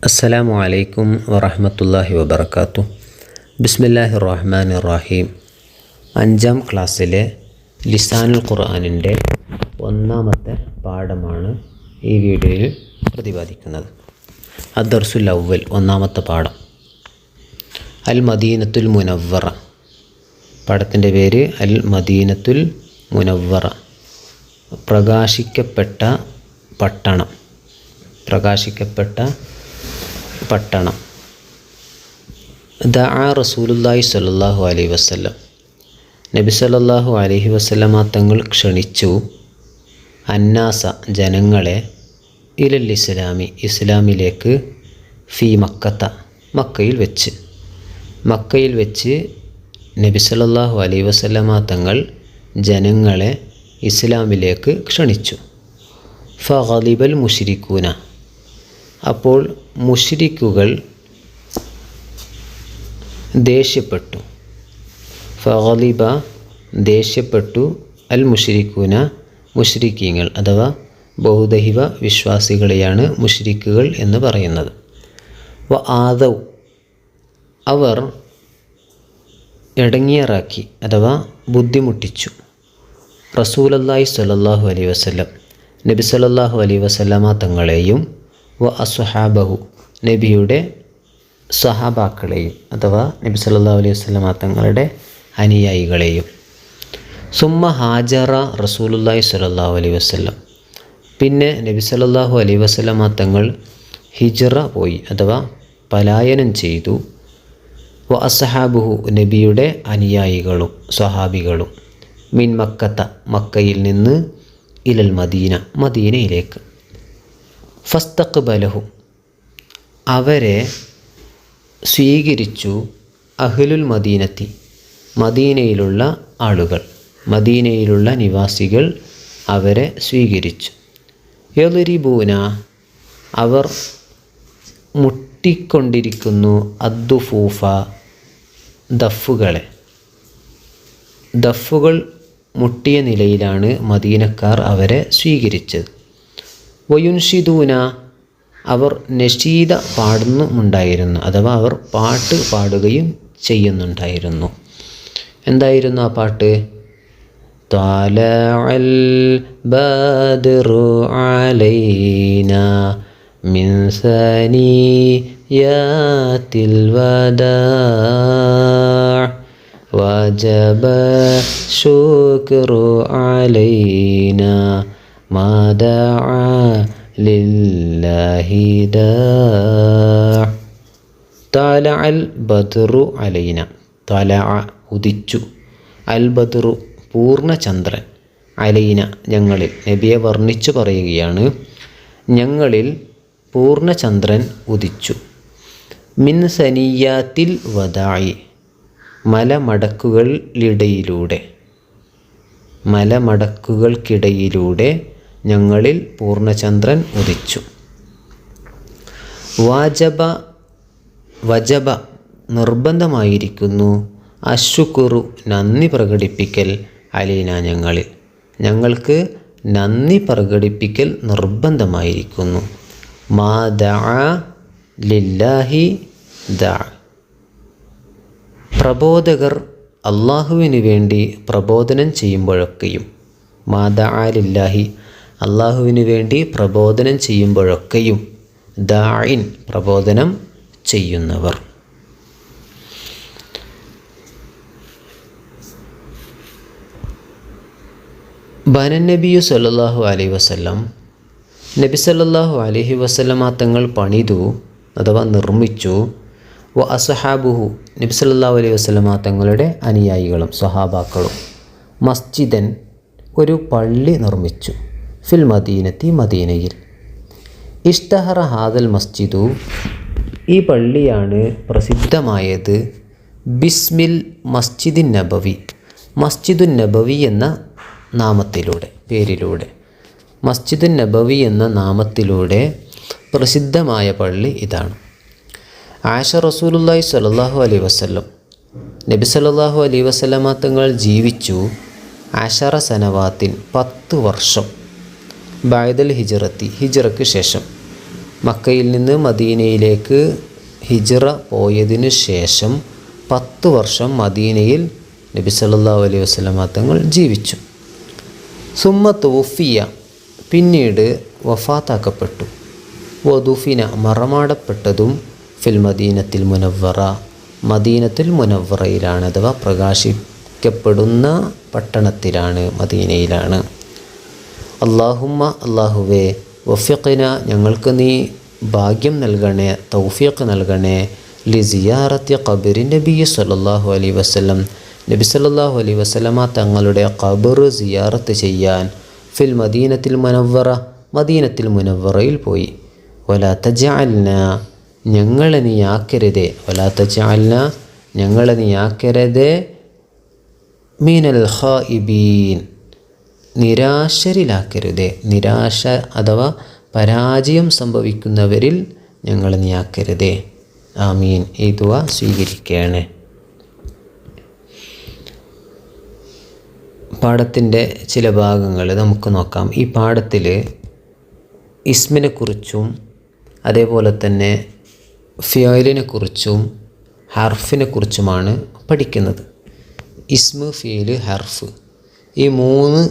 അസ്സലാമു അലൈക്കും വറഹ്മത്തുള്ളാഹി വബറകാതുഹു. ബിസ്മില്ലാഹിർ റഹ്മാനിർ റഹീം. 5ാം ക്ലാസ്സിലെ ലിസാനുൽ ഖുർആനിൻ്റെ 1ാമത്തെ പാഠമാണ് ഈ വീഡിയോയിൽ പ്രതിപാദിക്കുന്നത്. അദ്ദർസുൽ അവ്വൽ, 1ാമത്തെ പാഠം. അൽ മദീനത്തുൽ മുനവ്വറ. പാഠത്തിൻ്റെ പേര് അൽ മദീനത്തുൽ മുനവ്വറ, പ്രകാശിക്കപ്പെട്ട പട്ടണം. ദഅ റസൂലുള്ളാഹി സ്വല്ലല്ലാഹു അലൈഹി വസല്ലം. നബി സല്ലല്ലാഹു അലൈഹി വസല്ലമ തങ്ങൾ ക്ഷണിച്ചു അന്നാസ, ജനങ്ങളെ, ഇലൽ ഇസ്ലാമി, ഇസ്ലാമിലേക്ക്, ഫീ മക്കത്ത, മക്കയിൽ വെച്ച് നബി സല്ലല്ലാഹു അലൈഹി വസല്ലമ തങ്ങൾ ജനങ്ങളെ ഇസ്ലാമിലേക്ക് ക്ഷണിച്ചു. ഫഗളിബൽ മുശ്രിക്കൂന, അപ്പോൾ മുശ്രിക്കുകൾ ദേഷ്യപ്പെട്ടു. ഫഗളിബ, ദേഷ്യപ്പെട്ടു, അൽ മുശ്രിക്കൂന, മുശ്രിക്കീങ്ങൾ അഥവാ ബഹുദൈവ വിശ്വാസികളെയാണ് മുശ്രിക്കുകൾ എന്ന് പറയുന്നത്. വ ആദൗ, അവർ ഇടങ്ങിയറാക്കി അഥവാ ബുദ്ധിമുട്ടിച്ചു. റസൂലുള്ളാഹി സ്വല്ലല്ലാഹു അലൈഹി വസല്ലം, നബി സല്ലല്ലാഹു അലൈഹി വസല്ലമ തങ്ങളെയും, വ അസ്ഹാബഹു, നബിയുടെ സഹാബാക്കളെയും അഥവാ നബി സല്ലല്ലാഹു അലൈഹി വസല്ലമ തങ്ങളുടെ അനുയായികളെയും. സുമ്മ ഹാജറ റസൂലുള്ളാഹി സ്വല്ലല്ലാഹു അലൈഹി വസല്ലം, പിന്നെ നബി സല്ലല്ലാഹു അലൈഹി വസല്ലമ തങ്ങൾ ഹിജ്റ പോയി അഥവാ പലായനം ചെയ്തു. വ അസ്ഹാബുഹു, നബിയുടെ അനുയായികളും സ്വഹാബികളും, മിൻ മക്കത്ത, മക്കയിൽ നിന്ന്, ഇലൽ മദീന, മദീനയിലേക്ക്. ഫസ്തഖ്ബലഹു, അവരെ സ്വീകരിച്ചു. അഹ്ലുൽ മദീനത്തി, മദീനയിലുള്ള ആളുകൾ, മദീനയിലുള്ള നിവാസികൾ അവരെ സ്വീകരിച്ചു. യദ്രിബൂന, അവർ മുട്ടിക്കൊണ്ടിരിക്കുന്നു. അദ്ദുഫൂഫ, ദഫുകൾ മുട്ടിയ നിലയിലാണ് മദീനക്കാർ അവരെ സ്വീകരിച്ചത്. വയുൻഷിദൂന, അവർ നശീദ പാടുന്നുമുണ്ടായിരുന്നു അഥവാ അവർ പാട്ട് പാടുകയും ചെയ്യുന്നുണ്ടായിരുന്നു. എന്തായിരുന്നു ആ പാട്ട്? ത്വലഅൽ ബദ്റു അലൈനാ മിൻ സനിയാതിൽ വദാഅ വജബ ശുക്റു അലൈനാ മാദഅ ലില്ലാഹി ദാഅ. തലഅൽ ബദ്റു അലൈന, തലഅ ഉദിച്ചു, അൽ ബദ്റു പൂർണ്ണചന്ദ്രൻ, അലൈന ഞങ്ങളിൽ, നബിയെ വർണ്ണിച്ചു പറയുകയാണ്, ഞങ്ങളിൽ പൂർണ്ണചന്ദ്രൻ ഉദിച്ചു. മിൻ സനിയാത്തിൽ വദാഇ, മലമടക്കുകൾക്കിടയിലൂടെ ഞങ്ങളിൽ പൂർണ്ണചന്ദ്രൻ ഉദിച്ചു. വജബ നിർബന്ധമായിരിക്കുന്നു, അശ്ശുക്കുറു നന്ദി പ്രകടിപ്പിക്കൽ, അലീന ഞങ്ങളിൽ, ഞങ്ങൾക്ക് നന്ദി പ്രകടിപ്പിക്കൽ നിർബന്ധമായിരിക്കുന്നു. മാ ദഅ ലില്ലാഹി ദഅ, പ്രബോധകർ അള്ളാഹുവിന് വേണ്ടി പ്രബോധനം ചെയ്യുമ്പോഴൊക്കെയും, മാ ദഅ ലില്ലാഹി, അള്ളാഹുവിന് വേണ്ടി പ്രബോധനം ചെയ്യുമ്പോഴൊക്കെയും, ദാഇൻ പ്രബോധനം ചെയ്യുന്നവർ. ബനന്നബിയു സല്ലല്ലാഹു അലൈഹി വസല്ലം, നബി സല്ലല്ലാഹു അലൈഹി വസല്ലമ തങ്ങൾ പണിതു അഥവാ നിർമ്മിച്ചു. വ അസ്ഹാബുഹു, നബി സല്ലല്ലാഹു അലൈഹി വസല്ലമ തങ്ങളുടെ അനുയായികളും സ്വഹാബാക്കളും, മസ്ജിദൻ ഒരു പള്ളി നിർമ്മിച്ചു. ഫിൽ മദീനത്തി, മദീനയിൽ. ഇഷ്തഹറ ഹാദൽ മസ്ജിദു, ഈ പള്ളിയാണ് പ്രസിദ്ധമായത്. ബിസ്മിൽ മസ്ജിദുൻ നബവി, മസ്ജിദുൻ നബവി എന്ന പേരിലൂടെ, മസ്ജിദുൻ നബവി എന്ന നാമത്തിലൂടെ പ്രസിദ്ധമായ പള്ളി ഇതാണ്. ആയിഷ റസൂലുള്ളാഹി സ്വല്ലല്ലാഹു അലൈഹി വസല്ലം, നബി സല്ലല്ലാഹു അലൈഹി വസല്ലമ തങ്ങൾ ജീവിച്ചു. 10 സനവാത്തിൻ, 10 വർഷം, ബഅദൽ ഹിജ്റത്തി, ഹിജ്റയ്ക്ക് ശേഷം, മക്കയിൽ നിന്ന് മദീനയിലേക്ക് ഹിജ്റ പോയതിനു ശേഷം 10 വർഷം മദീനയിൽ നബി സല്ലല്ലാഹു അലൈഹി വസല്ലമ തങ്ങൾ ജീവിച്ചു. സുമ്മ തൗഫിയ, പിന്നീട് വഫാത്താക്കപ്പെട്ടു. വദുഫിന, മറമാടപ്പെട്ടതും ഫിൽ മദീനത്തിൽ മുനവ്വറ, മദീനത്തുൽ മുനവ്വറയിലാണ്, അഥവാ പ്രകാശിക്കപ്പെടുന്ന പട്ടണത്തിലാണ്, മദീനയിലാണ്. അല്ലാഹുമ്മ, അല്ലാഹുവേ, വഫിഖ്ന, ഞങ്ങൾക്ക് നീ ഭാഗ്യം നൽകണേ, തൗഫീഖ് നൽകണേ, ലി സിയാറത്തി ഖബറി നബി സല്ലല്ലാഹു അലൈഹി വസല്ലം, നബി സല്ലല്ലാഹു അലൈഹി വസല്ലമ തങ്ങളുടെ ഖബർ സിയാറത്ത് ചെയ്യാൻ, ഫിൽ മദീനത്തിൽ മുനവ്വറ, മദീനത്തിൽ മുനവ്വറയിൽ പോയി. വലാ തജഅൽന, ഞങ്ങളെ നീ ആക്കരുതേ, വലാ തജഅൽന, ഞങ്ങളെ നീ ആക്കരുതേ, മിനൽ ഖായിബീൻ, നിരാശരിലാക്കരുതേ, നിരാശ അഥവാ പരാജയം സംഭവിക്കുന്നവരിൽ ഞങ്ങളെ നീ ആക്കരുതേ. ആമീൻ. ഈ ദുആ സ്വീകരിക്കുകയാണ്. പാഠത്തിൻ്റെ ചില ഭാഗങ്ങൾ നമുക്ക് നോക്കാം. ഈ പാഠത്തിൽ ഇസ്മിനെ കുറിച്ചും അതേപോലെ തന്നെ ഫിയലിനെ കുറിച്ചും ഹർഫിനെ കുറിച്ചുമാണ് പഠിക്കുന്നത്. ഇസ്മ്, ഫിയല്, ഹർഫ്, ഈ 3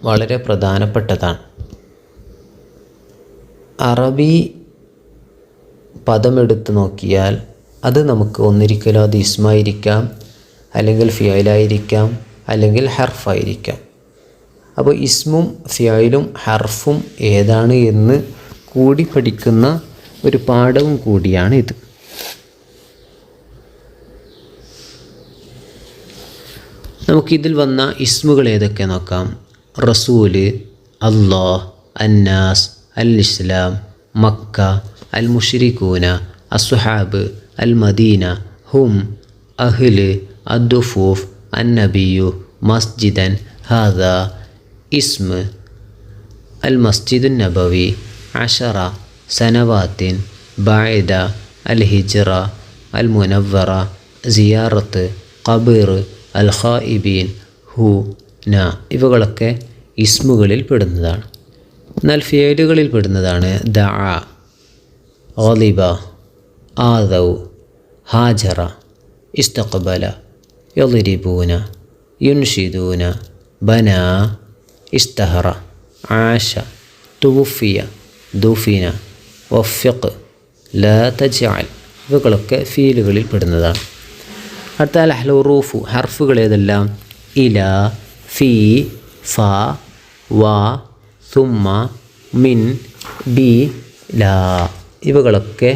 വളരെ പ്രധാനപ്പെട്ടതാണ്. അറബി പദമെടുത്ത് നോക്കിയാൽ അത് നമുക്ക് ഒന്നിരിക്കലും അത് ഇസ്മായിരിക്കാം, അല്ലെങ്കിൽ ഫിയലായിരിക്കാം, അല്ലെങ്കിൽ ഹർഫായിരിക്കാം. അപ്പോൾ ഇസ്മും ഫിയലും ഹർഫും ഏതാണ് എന്ന് കൂടി പഠിക്കുന്ന ഒരു പാഠവും കൂടിയാണ് ഇത്. നമുക്കിതിൽ വന്ന ഇസ്മുകൾ ഏതൊക്കെ നോക്കാം. റസൂല്, അല്ലാഹ്, അന്നാസ്, അൽ ഇസ്ലാം, മക്ക, അൽ മുശ്രികൂന, അസ്ഹാബ്, അൽ മദീന, ഹും, അഹ്ല്, അദ്ദുഫൂഫ്, അന്നബിയു, മസ്ജിദൻ, ഹാദ, ഇസ്മ, അൽ മസ്ജിദുൻ നബവി, അഷറ, സനവാത്തിൻ, ബഅദ, അൽ ഹിജ്റ, അൽ മുനവ്വറ, സിയാറത്ത്, ഖബർ, അൽ ഖായിബീൻ, ഹു, ന, ഇവകളൊക്കെ ഇസ്മുകളിൽ പെടുന്നതാണ്. എന്നാൽ ഫിയലുകളിൽ പെടുന്നതാണ് ദഅ, ഗളിബ, ആദൗ, ഹാജറ, ഇസ്തഖ്ബല, യദ്രിബൂന, യുൻഷിദൂന, ബന, ഇസ്തഹറ, ആശ, തുവഫിയ, ദുഫിന, വഫിഖ്, ലാ തജ്അൽ, ഇവകളൊക്കെ ഫീലുകളിൽ പെടുന്നതാണ്. അടുത്ത അൽ ഹുറൂഫ്, ഹർഫുകൾ ഏതെല്ലാം. ഇല, ഫി, ഫ, വ, സുമ്മ, മിൻ, ബി, ലാ, ഇവകളൊക്കെ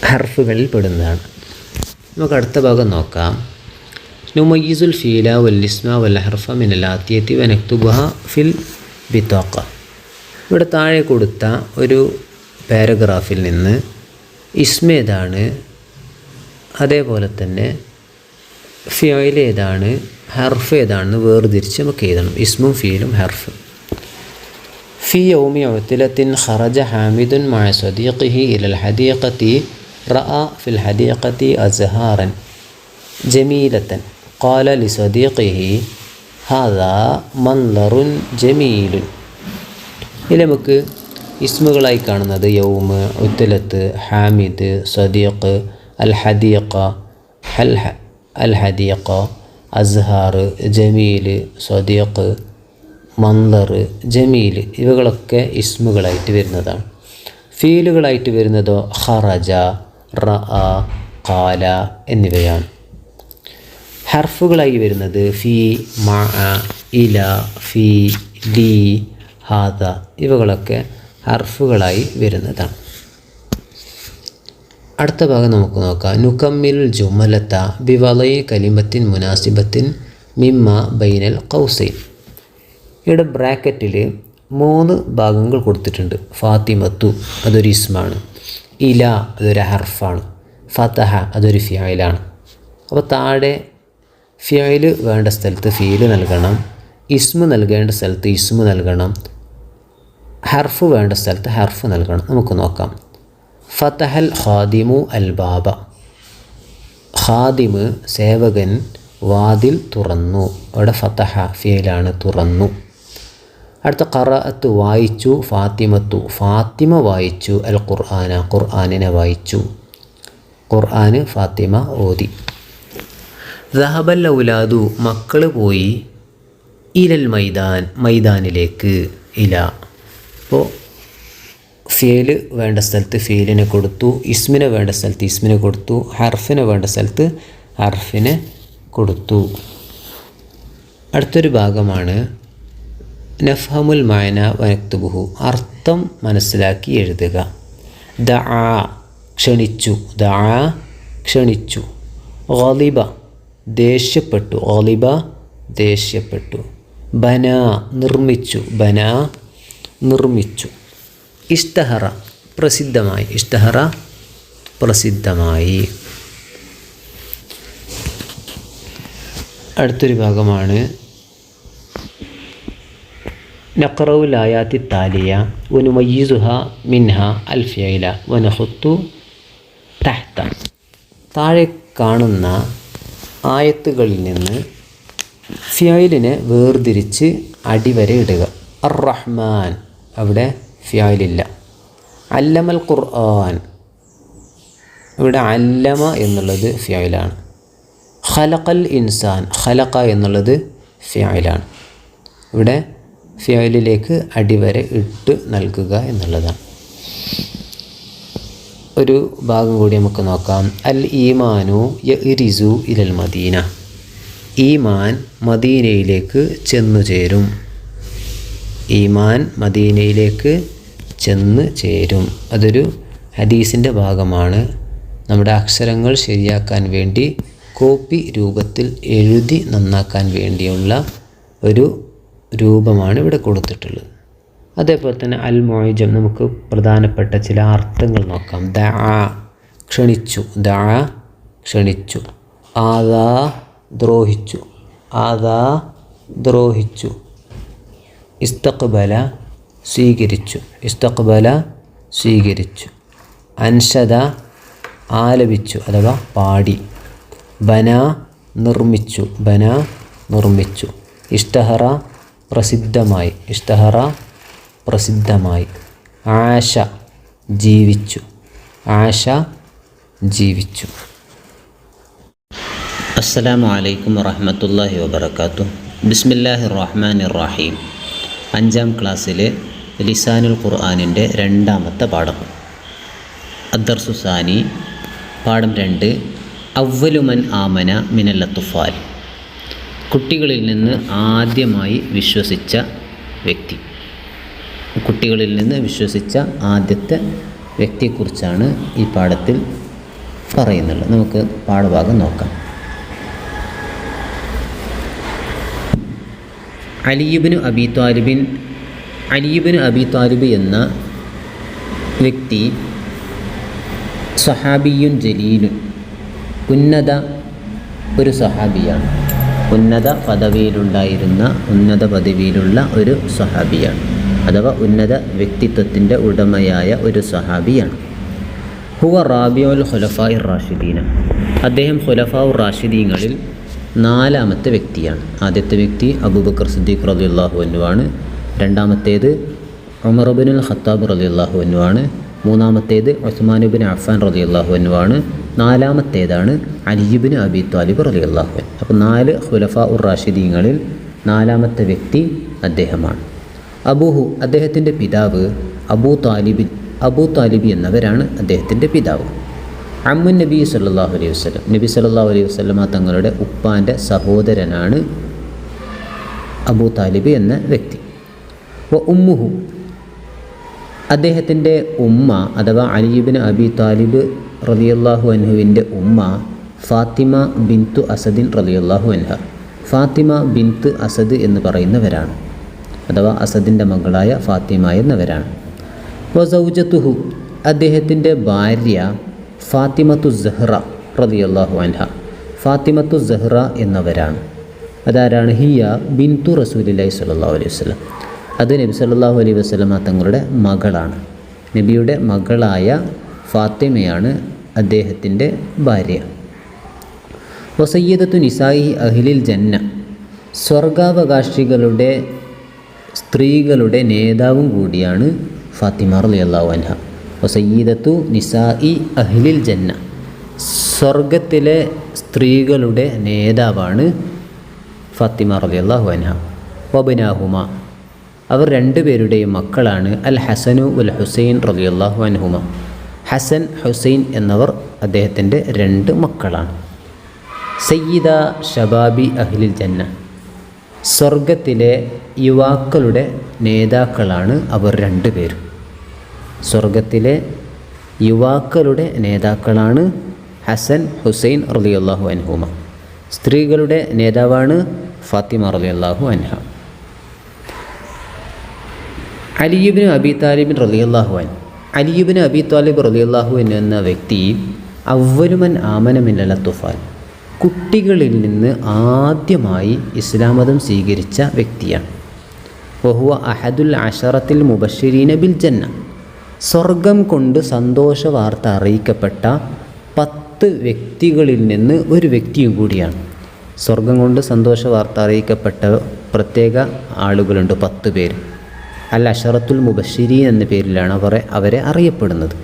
ഹർഫുകളിൽ പെടുന്നതാണ്. നമുക്ക് അടുത്ത ഭാഗം നോക്കാം. നുമയ്യിസുൽ ഫീല വൽ ഇസ്മ വൽ ഹർഫ മിനൽ ആതിയതി വനക്തുബുഹ ഫിൽ ബിതാഖ. ഇവിടെ താഴെ കൊടുത്ത ഒരു പാരഗ്രാഫിൽ നിന്ന് ഇസ്മ ഏതാണ്, അതേപോലെ തന്നെ ഫിയൽ ഏതാണ്, ഹർഫ് ഏതാണെന്ന് വേർതിരിച്ച് നമുക്ക് എഴുതണം. ഇസ്മും ഫീലും ഹർഫ്. ഫി യൗമി ഉത്ലത്തിൻ ഖറജ ഹാമിദുൻ മഅ സദീഖിഹി ഇലൽ ഹദീഖത്തി റഅ ഫിൽ ഹദീഖത്തി അസ്ഹാറൻ ജമീലത്തൻ ഖാല ലിസദീഖിഹി ഹാദാ മൻളറുൻ ജമീലുൻ. ഇതിൽ നമുക്ക് ഇസ്മുകളായി കാണുന്നത് യൗമ്, ഉത്ലത്ത്, ഹാമിദ്, സദീഖ്, അൽ ഹദീഖ, അൽ ഹദീഖ, അസ്ഹാർ, ജമീൽ, സദീഖ്, മൻളർ, ജമീൽ, ഇവകളൊക്കെ ഇസ്മുകളായിട്ട് വരുന്നതാണ്. ഫീലുകളായിട്ട് വരുന്നതോ ഖറജ, റഅ, ഖാല എന്നിവയാണ്. ഹർഫുകളായി വരുന്നത് ഫി, മഅ, ഇല, ഫി, ലി, ഹാദ, ഇവകളൊക്കെ ഹർഫുകളായി വരുന്നതാണ്. അടുത്ത ഭാഗം നമുക്ക് നോക്കാം. നുകമ്മിൽ ജുമലത്ത ബിവളൈ കലിമത്തിൻ മുനാസിബത്തിൻ മിമ്മ ബൈനൽ ഖൗസൈൻ. ഇവിടെ ബ്രാക്കറ്റിൽ 3 ഭാഗങ്ങൾ കൊടുത്തിട്ടുണ്ട്. ഫാത്തിമത്തു, അതൊരു ഇസ്മാണ്. ഇല, അതൊരു ഹർഫാണ്. ഫതഹ, അതൊരു ഫിയലാണ്. അപ്പോൾ താഴെ ഫിയല് വേണ്ട സ്ഥലത്ത് ഫീല് നൽകണം, ഇസ്മ നൽകേണ്ട സ്ഥലത്ത് ഇസ്മ നൽകണം, ഹർഫ് വേണ്ട സ്ഥലത്ത് ഹർഫ് നൽകണം. നമുക്ക് നോക്കാം. ഫതഹൽ ഖാദിമു അൽ ബാബ. ഖാദിമ്, സേവകൻ, വാതിൽ തുറന്നു. അവിടെ ഫതഹ ഫിയലാണ്, തുറന്നു. അടുത്ത ഖറഅത്ത് വായിച്ചു, ഫാത്തിമത്തു ഫാത്തിമ വായിച്ചു, അൽ ഖുർആന ഖുർആനിനെ വായിച്ചു, ഖുർആന് ഫാത്തിമ ഓതി. ദഹബൽ ഔലാദു മക്കൾ പോയി, ഇലൽ മൈദാൻ മൈദാനിലേക്ക്, ഇല. അപ്പോൾ ഫേല് വേണ്ട സ്ഥലത്ത് ഫേലിനെ കൊടുത്തു, ഇസ്മിനെ വേണ്ട സ്ഥലത്ത് ഇസ്മിനെ കൊടുത്തു, ഹർഫിനെ വേണ്ട സ്ഥലത്ത് ഹർഫിനെ കൊടുത്തു. അടുത്തൊരു ഭാഗമാണ് നഫ്ഹമുൽ മഅന വനക്തുബുഹു, അർത്ഥം മനസ്സിലാക്കി എഴുതുക. ദആ ക്ഷണിച്ചു, ദആ ക്ഷണിച്ചു. ഗളിബ ദേഷ്യപ്പെട്ടു, ഗളിബ ദേഷ്യപ്പെട്ടു. ബന നിർമ്മിച്ചു, ബന നിർമ്മിച്ചു. ഇഷ്തഹറ പ്രസിദ്ധമായി, ഇഷ്തഹറ പ്രസിദ്ധമായി. അടുത്തൊരു ഭാഗമാണ് നഖറഉൽ ആയാത്തി താലിയ വനുമയ്യിസുഹ മിൻഹ അൽ ഫിഅല വനഖുത്തു തഹ്ത. താഴെ കാണുന്ന ആയത്തുകളിൽ നിന്ന് ഫിഅലിനെ വേർതിരിച്ച് അടിവര ഇടുക. അർ റഹ്മാൻ അവിടെ ഫിഅലില്ല. അല്ലമൽ ഖുർആൻ ഇവിടെ അല്ലമ എന്നുള്ളത് ഫിഅലാണ്. ഖലഖൽ ഇൻസാൻ ഖലഖ എന്നുള്ളത് ഫിഅലാണ്. ഇവിടെ ഫിഅലിലേക്ക് അടിവര ഇട്ട് നൽകുക എന്നുള്ളതാണ്. ഒരു ഭാഗം കൂടി നമുക്ക് നോക്കാം. അൽ ഈമാനു യഇരിസു ഇലൽ മദീന, ഈമാൻ മദീനയിലേക്ക് ചെന്നു ചേരും, ഈമാൻ മദീനയിലേക്ക് ചെന്ന് ചേരും. അതൊരു ഹദീസിൻ്റെ ഭാഗമാണ്. നമ്മുടെ അക്ഷരങ്ങൾ ശരിയാക്കാൻ വേണ്ടി കോപ്പി രൂപത്തിൽ എഴുതി നന്നാക്കാൻ വേണ്ടിയുള്ള ഒരു രൂപമാണ് ഇവിടെ കൊടുത്തിട്ടുള്ളത്. അതേപോലെ തന്നെ അൽ മുഅ്ജം, നമുക്ക് പ്രധാനപ്പെട്ട ചില അർത്ഥങ്ങൾ നോക്കാം. ദഅ ക്ഷണിച്ചു, ദഅ ക്ഷണിച്ചു. ആദാ ദ്രോഹിച്ചു, ആദാ ദ്രോഹിച്ചു. ഇസ്തഖ്ബല സ്വീകരിച്ചു, ഇസ്തഖ്ബല സ്വീകരിച്ചു. അൻഷദ ആലപിച്ചു അഥവാ പാടി. ബന നിർമ്മിച്ചു, ബന നിർമ്മിച്ചു. ഇഷ്തഹറ പ്രസിദ്ധമായി, ഇഷ്തഹറ പ്രസിദ്ധമായി. ആശ ജീവിച്ചു, ആശ ജീവിച്ചു. അസ്സലാമു അലൈക്കും വറഹ്മത്തുള്ളാഹി വബറകാതുഹു. ബിസ്മില്ലാഹിർ റഹ്മാനിർ റഹീം. 5ാം ക്ലാസ്സിലെ ലിസാനുൽ ഖുർആനിൻ്റെ 2ാമത്തെ പാഠം. അദ്ദർസു സാനി, പാഠം 2. അവ്വലു മൻ ആമന മിനൽ അത്ഫാൽ, കുട്ടികളിൽ നിന്ന് ആദ്യമായി വിശ്വസിച്ച വ്യക്തി. കുട്ടികളിൽ നിന്ന് വിശ്വസിച്ച ആദ്യത്തെ വ്യക്തിയെക്കുറിച്ചാണ് ഈ പാഠത്തിൽ പറയുന്നുള്ളത്. നമുക്ക് പാഠഭാഗം നോക്കാം. അലിയിബ്നു അബി താലിബ് എന്ന വ്യക്തി സഹാബിയുൻ ജലീലുൻ, ഉന്നത ഒരു സഹാബിയാണ്. ഉന്നത പദവിയിലുള്ള ഒരു സഹാബിയാണ്, അഥവാ ഉന്നത വ്യക്തിത്വത്തിൻ്റെ ഉടമയായ ഒരു സഹാബിയാണ്. ഹുവ റാബിഉൽ ഖുലഫാഇർ റാഷിദീന, അദ്ദേഹം ഖുലഫാഉർ റാഷിദീങ്ങളിൽ 4ാമത്തെ വ്യക്തിയാണ്. ആദ്യത്തെ വ്യക്തി അബൂബക്കർ സിദ്ദീഖ് റളിയല്ലാഹു അൻഹു ആണ്. 2ാമത്തേത് ഉമർ ഇബ്നുൽ ഖത്താബ് റളിയല്ലാഹു അൻഹു ആണ്. 3ാമത്തേത് ഉസ്മാൻ ഇബ്നു അഫ്ഫാൻ റളിയല്ലാഹു അൻഹു ആണ്. 4ാമത്തേതാണ് അലി ഇബ്നു അബി ത്വാലിബ് റളിയല്ലാഹു അൻഹു. അപ്പോൾ 4 ഖുലഫാഉർ റാഷിദീങ്ങളിൽ 4ാമത്തെ വ്യക്തി അദ്ദേഹമാണ്. അബൂഹു, അദ്ദേഹത്തിൻ്റെ പിതാവ് അബൂ താലിബ് എന്നവരാണ് അദ്ദേഹത്തിൻ്റെ പിതാവ്. അമ്മുൻ നബി സല്ലല്ലാഹു അലൈഹി വസല്ലം, നബി സല്ലല്ലാഹു അലൈഹി വസല്ലമ തങ്ങളുടെ ഉപ്പാൻ്റെ സഹോദരനാണ് അബൂ താലിബ് എന്ന വ്യക്തി. ഉമ്മുഹു, അദ്ദേഹത്തിൻ്റെ ഉമ്മ അഥവാ അലി ഇബ്നു അബി താലിബ് റളിയല്ലാഹു അൻഹുവിൻ്റെ ഉമ്മ ഫാത്തിമ ബിൻതു അസദിൻ റളിയല്ലാഹു അൻഹ, ഫാത്തിമ ബിൻത്ത് അസദ് എന്ന് പറയുന്നവരാണ്, അഥവാ അസദിൻ്റെ മകളായ ഫാത്തിമ എന്നവരാണ്. വസൗജത്തുഹു, അദ്ദേഹത്തിൻ്റെ ഭാര്യ ഫാത്തിമത്തു സഹ്റ റളിയല്ലാഹു അൻഹ, ഫാത്തിമത്തു സഹ്റ എന്നവരാണ്. അതാരാണ്? ഹിയ ബിൻതു റസൂലില്ലാഹി സ്വല്ലല്ലാഹു അലൈഹി വസല്ലം, അത് നബി സല്ലല്ലാഹു അലൈഹി വസല്ലമ തങ്ങളുടെ മകളാണ്. നബിയുടെ മകളായ ഫാത്തിമയാണ് അദ്ദേഹത്തിൻ്റെ ഭാര്യ. വസയ്യിദത്തു നിസായി അഹ്ലിൽ ജന്ന, സ്വർഗാവകാശികളുടെ സ്ത്രീകളുടെ നേതാവും കൂടിയാണ് ഫാത്തിമ റളിയല്ലാഹു അൻഹ. വസയ്യിദത്തു നിസാഇ അഹ്ലിൽ ജന്ന, സ്വർഗത്തിലെ സ്ത്രീകളുടെ നേതാവാണ് ഫാത്തിമ റളിയല്ലാഹു അൻഹ. വബ്നാഹുമ, അവർ രണ്ടുപേരുടെയും മക്കളാണ് അൽ ഹസനു വൽ ഹുസൈൻ റളിയല്ലാഹു അൻഹുമ. ഹസൻ ഹുസൈൻ എന്നവർ അദ്ദേഹത്തിൻ്റെ രണ്ട് മക്കളാണ്. സയ്യിദ ഷബാബി അഹ്ലിൽ ജന്ന, സ്വർഗത്തിലെ യുവാക്കളുടെ നേതാക്കളാണ് അവർ രണ്ടുപേരും. സ്വർഗത്തിലെ യുവാക്കളുടെ നേതാക്കളാണ് ഹസൻ ഹുസൈൻ റളിയല്ലാഹു അൻഹുമ. സ്ത്രീകളുടെ നേതാവാണ് ഫാത്തിമ റളിയല്ലാഹു അൻഹ. അലി ഇബ്നു അബി താലിബ് റളിയല്ലാഹു അൻഹു, അലി ഇബ്നു അബി താലിബ് റളിയല്ലാഹു അൻഹു എന്ന വ്യക്തി അവ്വലുമൻ ആമന മിനൽ തുഫാൽ, കുട്ടികളിൽ നിന്ന് ആദ്യമായി ഇസ്ലാം മതം സ്വീകരിച്ച വ്യക്തിയാണ്. വഹുവ അഹദുൽ അശറത്തിൽ മുബശ്ശിരീന ബിൽ ജന്ന, സ്വർഗം കൊണ്ട് സന്തോഷ വാർത്ത അറിയിക്കപ്പെട്ട 10 വ്യക്തികളിൽ നിന്ന് ഒരു വ്യക്തിയും കൂടിയാണ്. സ്വർഗം കൊണ്ട് സന്തോഷ വാർത്ത അറിയിക്കപ്പെട്ട പ്രത്യേക ആളുകളുണ്ട്, 10 പേര്. അൽ അഷറത്തുൽ മുബശ്ശിരീൻ എന്ന പേരിലാണ് അവരെ അറിയപ്പെടുന്നത്.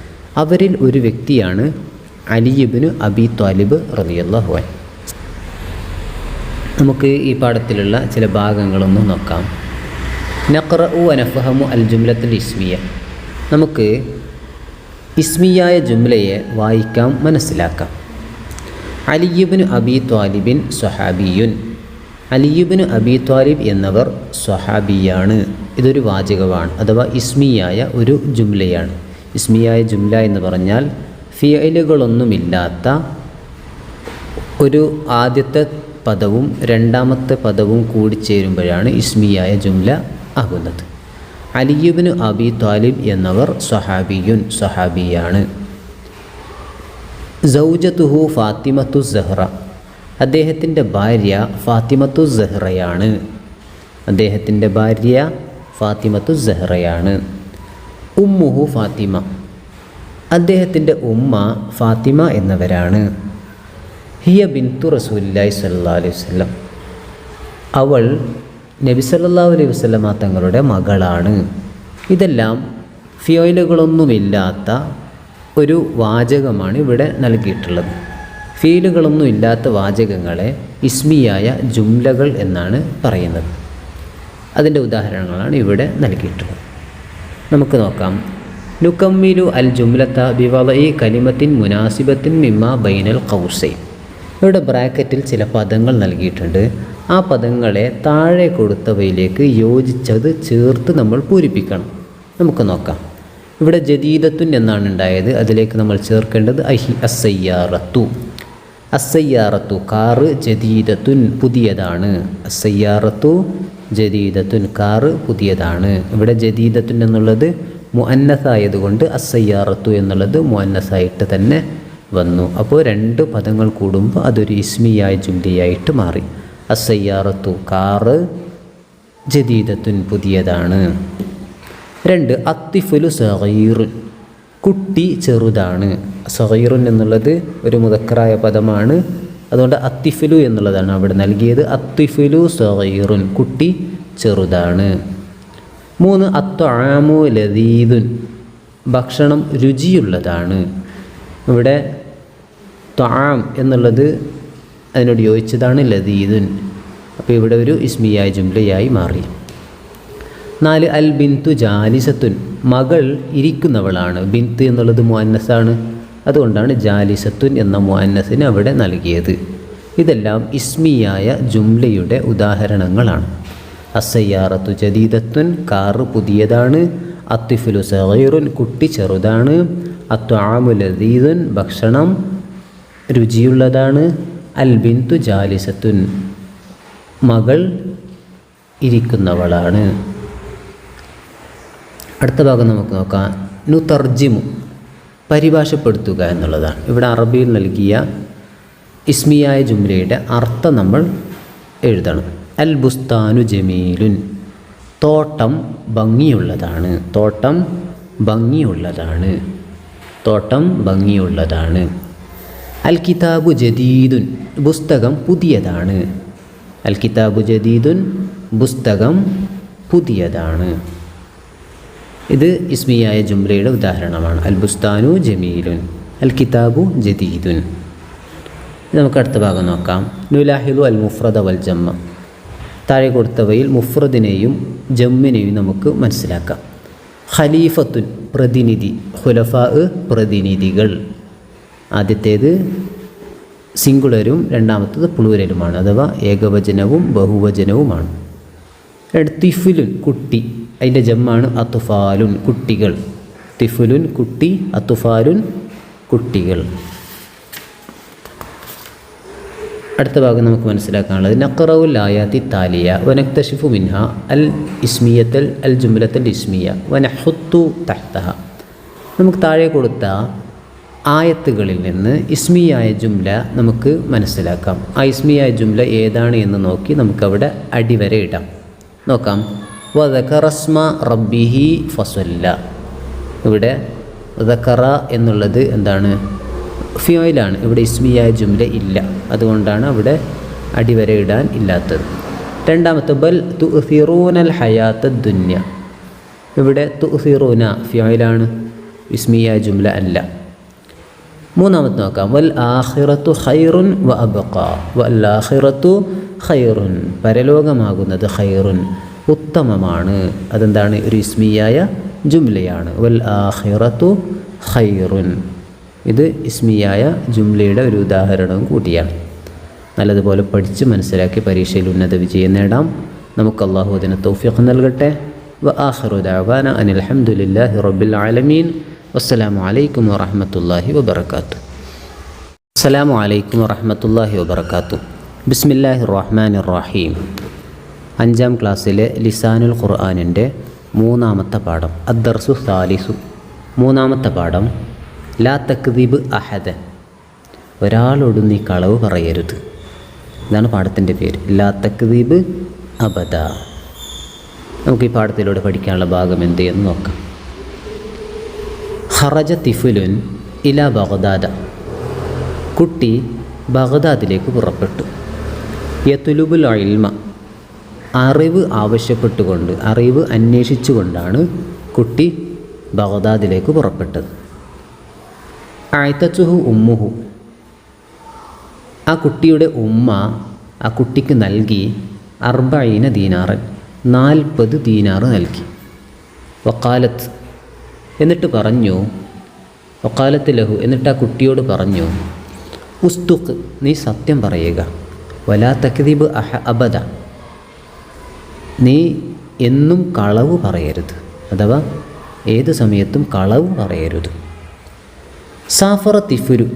അവരിൽ ഒരു വ്യക്തിയാണ് അലി ഇബ്നു അബി ത്വാലിബ് റളിയല്ലാഹു അൻഹു. നമുക്ക് ഈ പാഠത്തിലുള്ള ചില ഭാഗങ്ങളൊന്നും നോക്കാം. നഖ്റഉ വനഫഹമു അൽ ജുംലത്തുൽ ഇസ്മിയ, നമുക്ക് ഇസ്മിയായ ജുംലയെ വായിക്കാം, മനസ്സിലാക്കാം. അലി ഇബ്നു അബി ത്വാലിബിൻ സ്വഹാബിയുൻ, അലി ഇബ്നു അബി ത്വാലിബ് എന്നവർ സ്വഹാബിയാണ്. ഇതൊരു വാചകമാണ്, അഥവാ ഇസ്മിയായ ഒരു ജുംലയാണ്. ഇസ്മിയായ ജുംല എന്ന് പറഞ്ഞാൽ ഫിയലുകളൊന്നുമില്ലാത്ത ഒരു ആദ്യത്തെ പദവും രണ്ടാമത്തെ പദവും കൂടിച്ചേരുമ്പോഴാണ് ഇസ്മിയായ ജുംല ആകുന്നത്. അലി ഇബ്നു അബി ത്വാലിബ് എന്നവർ സ്വഹാബിയുൻ, സ്വഹാബിയാണ്. സൗജത്തുഹു ഫാത്തിമത്തു സഹ്റ, അദ്ദേഹത്തിൻ്റെ ഭാര്യ ഫാത്തിമത്തു സഹ്റയാണ്. അദ്ദേഹത്തിൻ്റെ ഭാര്യ ഫാത്തിമത്തു സഹ്റയാണ്. ഉമ്മുഹു ഫാത്തിമ, അദ്ദേഹത്തിൻ്റെ ഉമ്മ ഫാത്തിമ എന്നവരാണ്. ഹിയ ബിന്തു റസൂലുള്ളാഹി സ്വല്ലല്ലാഹു അലൈഹി വസല്ലം, അവൾ നബി സല്ലല്ലാഹു അലൈഹി വസല്ലമ തങ്ങളുടെ മകളാണ്. ഇതെല്ലാം ഫിയലുകളൊന്നുമില്ലാത്ത ഒരു വാചകമാണ് ഇവിടെ നൽകിയിട്ടുള്ളത്. ഫീലുകളൊന്നും ഇല്ലാത്ത വാചകങ്ങളെ ഇസ്മിയായ ജുംലകൾ എന്നാണ് പറയുന്നത്. അതിൻ്റെ ഉദാഹരണങ്ങളാണ് ഇവിടെ നൽകിയിട്ടുള്ളത്. നമുക്ക് നോക്കാം. നുകമ്മിലു അൽ ജുംലത ബിവളഇ കലിമത്തിൻ മുനാസിബത്തിൻ മിമ്മ ബൈനൽ ഖൗസൈൻ, ഇവിടെ ബ്രാക്കറ്റിൽ ചില പദങ്ങൾ നൽകിയിട്ടുണ്ട്. ആ പദങ്ങളെ താഴെ കൊടുത്തവയിലേക്ക് യോജിച്ചത് ചേർത്ത് നമ്മൾ പൂരിപ്പിക്കണം. നമുക്ക് നോക്കാം. ഇവിടെ ജദീദത്തുൻ എന്നാണ് ഉണ്ടായത്, അതിലേക്ക് നമ്മൾ ചേർക്കേണ്ടത് അസ്സയ്യാറത്തു. അസ്സയ്യാറത്തു കാറ്, ജദീദത്തുൻ പുതിയതാണ്. അസ്സയ്യാറത്തു ജദീദത്തുൻ കാറ് പുതിയതാണ്. ഇവിടെ ജദീദത്തുൻ എന്നുള്ളത് മുഅന്നസായതുകൊണ്ട് അസ്സയ്യാറത്തു എന്നുള്ളത് മുഅന്നസായിട്ട് തന്നെ വന്നു. അപ്പോൾ 2 പദങ്ങൾ കൂടുമ്പോൾ അതൊരു ഇസ്മിയായ ജുംലയായിട്ട് മാറി. അസ്സയ്യാറത്തു കാറ്, ജദീദത്തുൻ പുതിയതാണ്. 2 അത്തിഫുലു സഗീറുൻ, കുട്ടി ചെറുതാണ്. സഗീറുൻ എന്നുള്ളത് ഒരു മുദക്കറായ പദമാണ്, അതുകൊണ്ട് അത്തിഫുലു എന്നുള്ളതാണ് അവിടെ നൽകിയത്. അത്തിഫുലു സഗീറുൻ, കുട്ടി ചെറുതാണ്. 3 അത്ത്വാമു ലദീദുൻ, ഭക്ഷണം രുചിയുള്ളതാണ്. ഇവിടെ ത്വാം എന്നുള്ളത് അതിനോട് യോജിച്ചതാണ് ലദീദുൻ, അപ്പോൾ ഇവിടെ ഒരു ഇസ്മിയായ ജുംലയായി മാറി. 4 അൽ ബിന്തു ജാലിസത്തുൻ, മകൾ ഇരിക്കുന്നവളാണ്. ബിന്ത് എന്നുള്ളത് മുഅന്നസാണ്, അതുകൊണ്ടാണ് ജാലിസത്തുൻ എന്ന മുഅന്നസിന് അവിടെ നൽകിയത്. ഇതെല്ലാം ഇസ്മിയായ ജുംലയുടെ ഉദാഹരണങ്ങളാണ്. അസ്സയ്യാറത്തു ജദീദത്തുൻ, കാറ് പുതിയതാണ്. അത്തിഫുലു സഗീറുൻ, കുട്ടി ചെറുതാണ്. അത്ത്വാമു ലദീദുൻ, ഭക്ഷണം രുചിയുള്ളതാണ്. അൽ ബിന്തു ജാലിസത്തുൻ, മകൾ ഇരിക്കുന്നവളാണ്. അടുത്ത ഭാഗം നമുക്ക് നോക്കാം. നുതർജിമു, പരിഭാഷപ്പെടുത്തുക എന്നുള്ളതാണ്. ഇവിടെ അറബിയിൽ നൽകിയ ഇസ്മിയായ ജുംലയുടെ അർത്ഥം നമ്മൾ എഴുതണം. അൽ ബുസ്താനു ജമീലുൻ, തോട്ടം ഭംഗിയുള്ളതാണ്. തോട്ടം ഭംഗിയുള്ളതാണ്. തോട്ടം ഭംഗിയുള്ളതാണ്. അൽ കിതാബു ജദീദുൻ, പുസ്തകം പുതിയതാണ്. അൽ കിതാബു ജദീദുൻ, പുസ്തകം പുതിയതാണ്. ഇത് ഇസ്മിയായ ജുംലയുടെ ഉദാഹരണമാണ്. അൽ ബുസ്താനു ജമീലുൻ, അൽ കിതാബു ജദീദുൻ. നമുക്ക് അടുത്ത ഭാഗം നോക്കാം. നുലാഹിദു അൽ മുഫ്രദ വൽ ജമ്മ. താഴെ കൊടുത്തവയിൽ മുഫ്രദിനെയും ജമ്മിനെയും നമുക്ക് മനസ്സിലാക്കാം. ഖലീഫത്തുൻ പ്രതിനിധി, ഖുലഫാ പ്രതിനിധികൾ. ആദ്യത്തേത് സിംഗുലരും രണ്ടാമത്തേത് പ്ലൂരലുമാണ്, അഥവാ ഏകവചനവും ബഹുവചനവുമാണ്. തിഫുലുൻ കുട്ടി, അതിൻ്റെ ജമ്മാണ് അത്തുഫാലുൻ കുട്ടികൾ. തിഫുലുൻ കുട്ടി, അത്തുഫാലുൻ കുട്ടികൾ. അടുത്ത ഭാഗം നമുക്ക് മനസ്സിലാക്കാനുള്ളത് നഖറഉൽ ആയാത്തി താലിയ വനക്തശിഫു മിൻഹ അൽ ഇസ്മിയത്തൽ അൽ ജുംലത്തൽ ഇസ്മിയ വനഹുത്തു തഹ്തഹ. നമുക്ക് താഴെ കൊടുത്ത ആയത്തുകളിൽ നിന്ന് ഇസ്മിയായ ജുംല നമുക്ക് മനസ്സിലാക്കാം. ആ ഇസ്മിയായ ജുംല ഏതാണ് എന്ന് നോക്കി നമുക്കവിടെ അടിവര ഇടാം. നോക്കാം. വദകറസ്മ റബ്ബിഹി ഫസല്ല. ഇവിടെ ദക്കറ എന്നുള്ളത് എന്താണ്? ഫിയോയിലാണ്. ഇവിടെ ഇസ്മിയായ ജുംല ഇല്ല, അതുകൊണ്ടാണ് അവിടെ അടിവര ഇടാൻ ഇല്ലാത്തത്. രണ്ടാമത്തെ ബൽ തുഅ്സിറൂനൽ ഹയാത്തദ് ദുന്യ. ഇവിടെ തുഅ്സിറൂന ഫിയോയിലാണ്, ഇസ്മിയായ ജുംല അല്ല. മൂന്നാമത്തെ നോക്കാം. വൽ ആഖിറത്തു ഖൈറുൻ വ അബ്ഖ. വൽ ആഖിറത്തു ഖൈറുൻ, പരലോകമാകുന്നത് ഖൈറുൻ ഉത്തമമാണ്. അതെന്താണ്? ഒരു ഇസ്മിയായ ജുംലയാണ്. വൽ ആഖിറത്തു ഖൈറുൻ, ഇത് ഇസ്മിയായ ജുംലയുടെ ഒരു ഉദാഹരണവും കൂടിയാണ്. നല്ലതുപോലെ പഠിച്ച് മനസ്സിലാക്കി പരീക്ഷയിൽ ഉന്നത വിജയം നേടാം. നമുക്ക് അല്ലാഹു അതിന് തൗഫീഖ് നൽകട്ടെ. വ ആഖിറു ദഅവാന അനിൽ ഹംദുലില്ലാഹി റബ്ബിൽ ആലമീൻ. വസ്സലാമു അലൈക്കും വറഹ്മത്തുള്ളാഹി വബറകാതുഹു. അസ്സലാമു അലൈക്കും വറഹ്മത്തുള്ളാഹി വബറകാതുഹു. ബിസ്മില്ലാഹിർ റഹ്മാനിർ റഹീം. 5ാം ക്ലാസ്സിലെ ലിസാനുൽ ഖുർആനിൻ്റെ 3ാമത്തെ പാഠം അദ്ദർസു സാലിസു. 3ാമത്തെ പാഠം ലാ തക്ദിബ് അഹദൻ. ഒരാളോട് നീ കളവ് പറയരുത്. ഇതാണ് പാഠത്തിൻ്റെ പേര്. ലാ തക്ദിബ് അബദ. നമുക്ക് ഈ പാഠത്തിലൂടെ പഠിക്കാനുള്ള ഭാഗം എന്ത് എന്ന് നോക്കാം. ഖറജ തിഫുലുൻ ഇലാ ബഗ്ദാദ. കുട്ടി ബഗ്ദാദിലേക്ക് പുറപ്പെട്ടു. യത്ലുബുൽ ഇൽമ. അറിവ് ആവശ്യപ്പെട്ടുകൊണ്ട്, അറിവ് അന്വേഷിച്ചുകൊണ്ടാണ് കുട്ടി ബഗ്ദാദിലേക്ക് പുറപ്പെട്ടത്. അഅതതുഹു ഉമ്മുഹു. ആ കുട്ടിയുടെ ഉമ്മ ആ കുട്ടിക്ക് നൽകി 40 ദീനാറൻ, 40 ദീനാറ് നൽകി. വക്കാലത്ത്, എന്നിട്ട് പറഞ്ഞു, വക്കാലത്ത് ലഹു, എന്നിട്ട് ആ കുട്ടിയോട് പറഞ്ഞു, ഉസ്തുഖ്, നീ സത്യം പറയുക. വലാ തക്ദിബ് അബദ, നീ എന്നും കളവ് പറയരുത്, അഥവാ ഏത് സമയത്തും കളവ് പറയരുത്. സാഫറ തിഫുരു.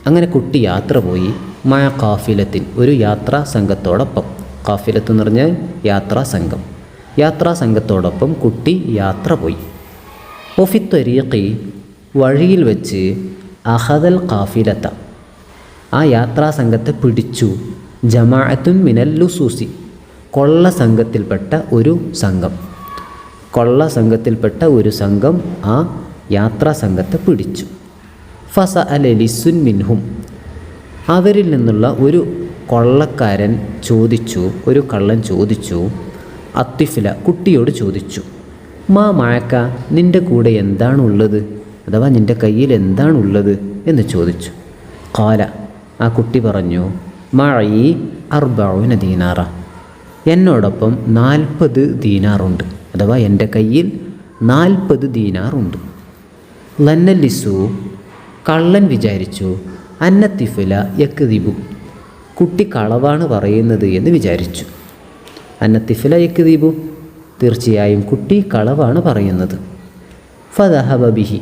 അങ്ങനെ കുട്ടി യാത്ര പോയി. മഴ കാഫിലത്തിൻ, ഒരു യാത്രാ സംഘത്തോടൊപ്പം. കാഫിലത്ത് എന്ന് പറഞ്ഞാൽ യാത്രാ സംഘം. യാത്രാ സംഘത്തോടൊപ്പം കുട്ടി യാത്ര പോയി. ഒഫിത്തൊരീഖി, വഴിയിൽ വെച്ച് അഹദൽ കാഫിലത്ത, ആ യാത്രാ സംഘത്തെ പിടിച്ചു. ജമാഅത്തുൻ മിനൽ ലുസൂസി, കൊള്ള സംഘത്തിൽപ്പെട്ട ഒരു സംഘം. കൊള്ള സംഘത്തിൽപ്പെട്ട ഒരു സംഘം ആ യാത്രാ സംഘത്തെ പിടിച്ചു. ഫസ അലലിസുൻ മിൻഹും, അവരിൽ നിന്നുള്ള ഒരു കൊള്ളക്കാരൻ ചോദിച്ചു, ഒരു കള്ളൻ ചോദിച്ചു, അത്തിഫില, കുട്ടിയോട് ചോദിച്ചു, മാ മഴക്ക, നിൻ്റെ കൂടെ എന്താണുള്ളത്, അഥവാ നിൻ്റെ കയ്യിൽ എന്താണുള്ളത് എന്ന് ചോദിച്ചു. ഖാല, ആ കുട്ടി പറഞ്ഞു, മഴയി 40 ദീനാറ, എന്നോടൊപ്പം 40 ദീനാറുണ്ട്, അഥവാ എൻ്റെ കയ്യിൽ 40 ദീനാറുണ്ട്. ലന്നല്ലിസു, കള്ളൻ വിചാരിച്ചു, അന്നത്തിഫുല യക്ദിബു, കുട്ടി കളവാണ് പറയുന്നത് എന്ന് വിചാരിച്ചു. അന്നത്തിഫുല യക്ദിബു, തീർച്ചയായും കുട്ടി കളവാണ് പറയുന്നത്. ഫദഹബ ബിഹി,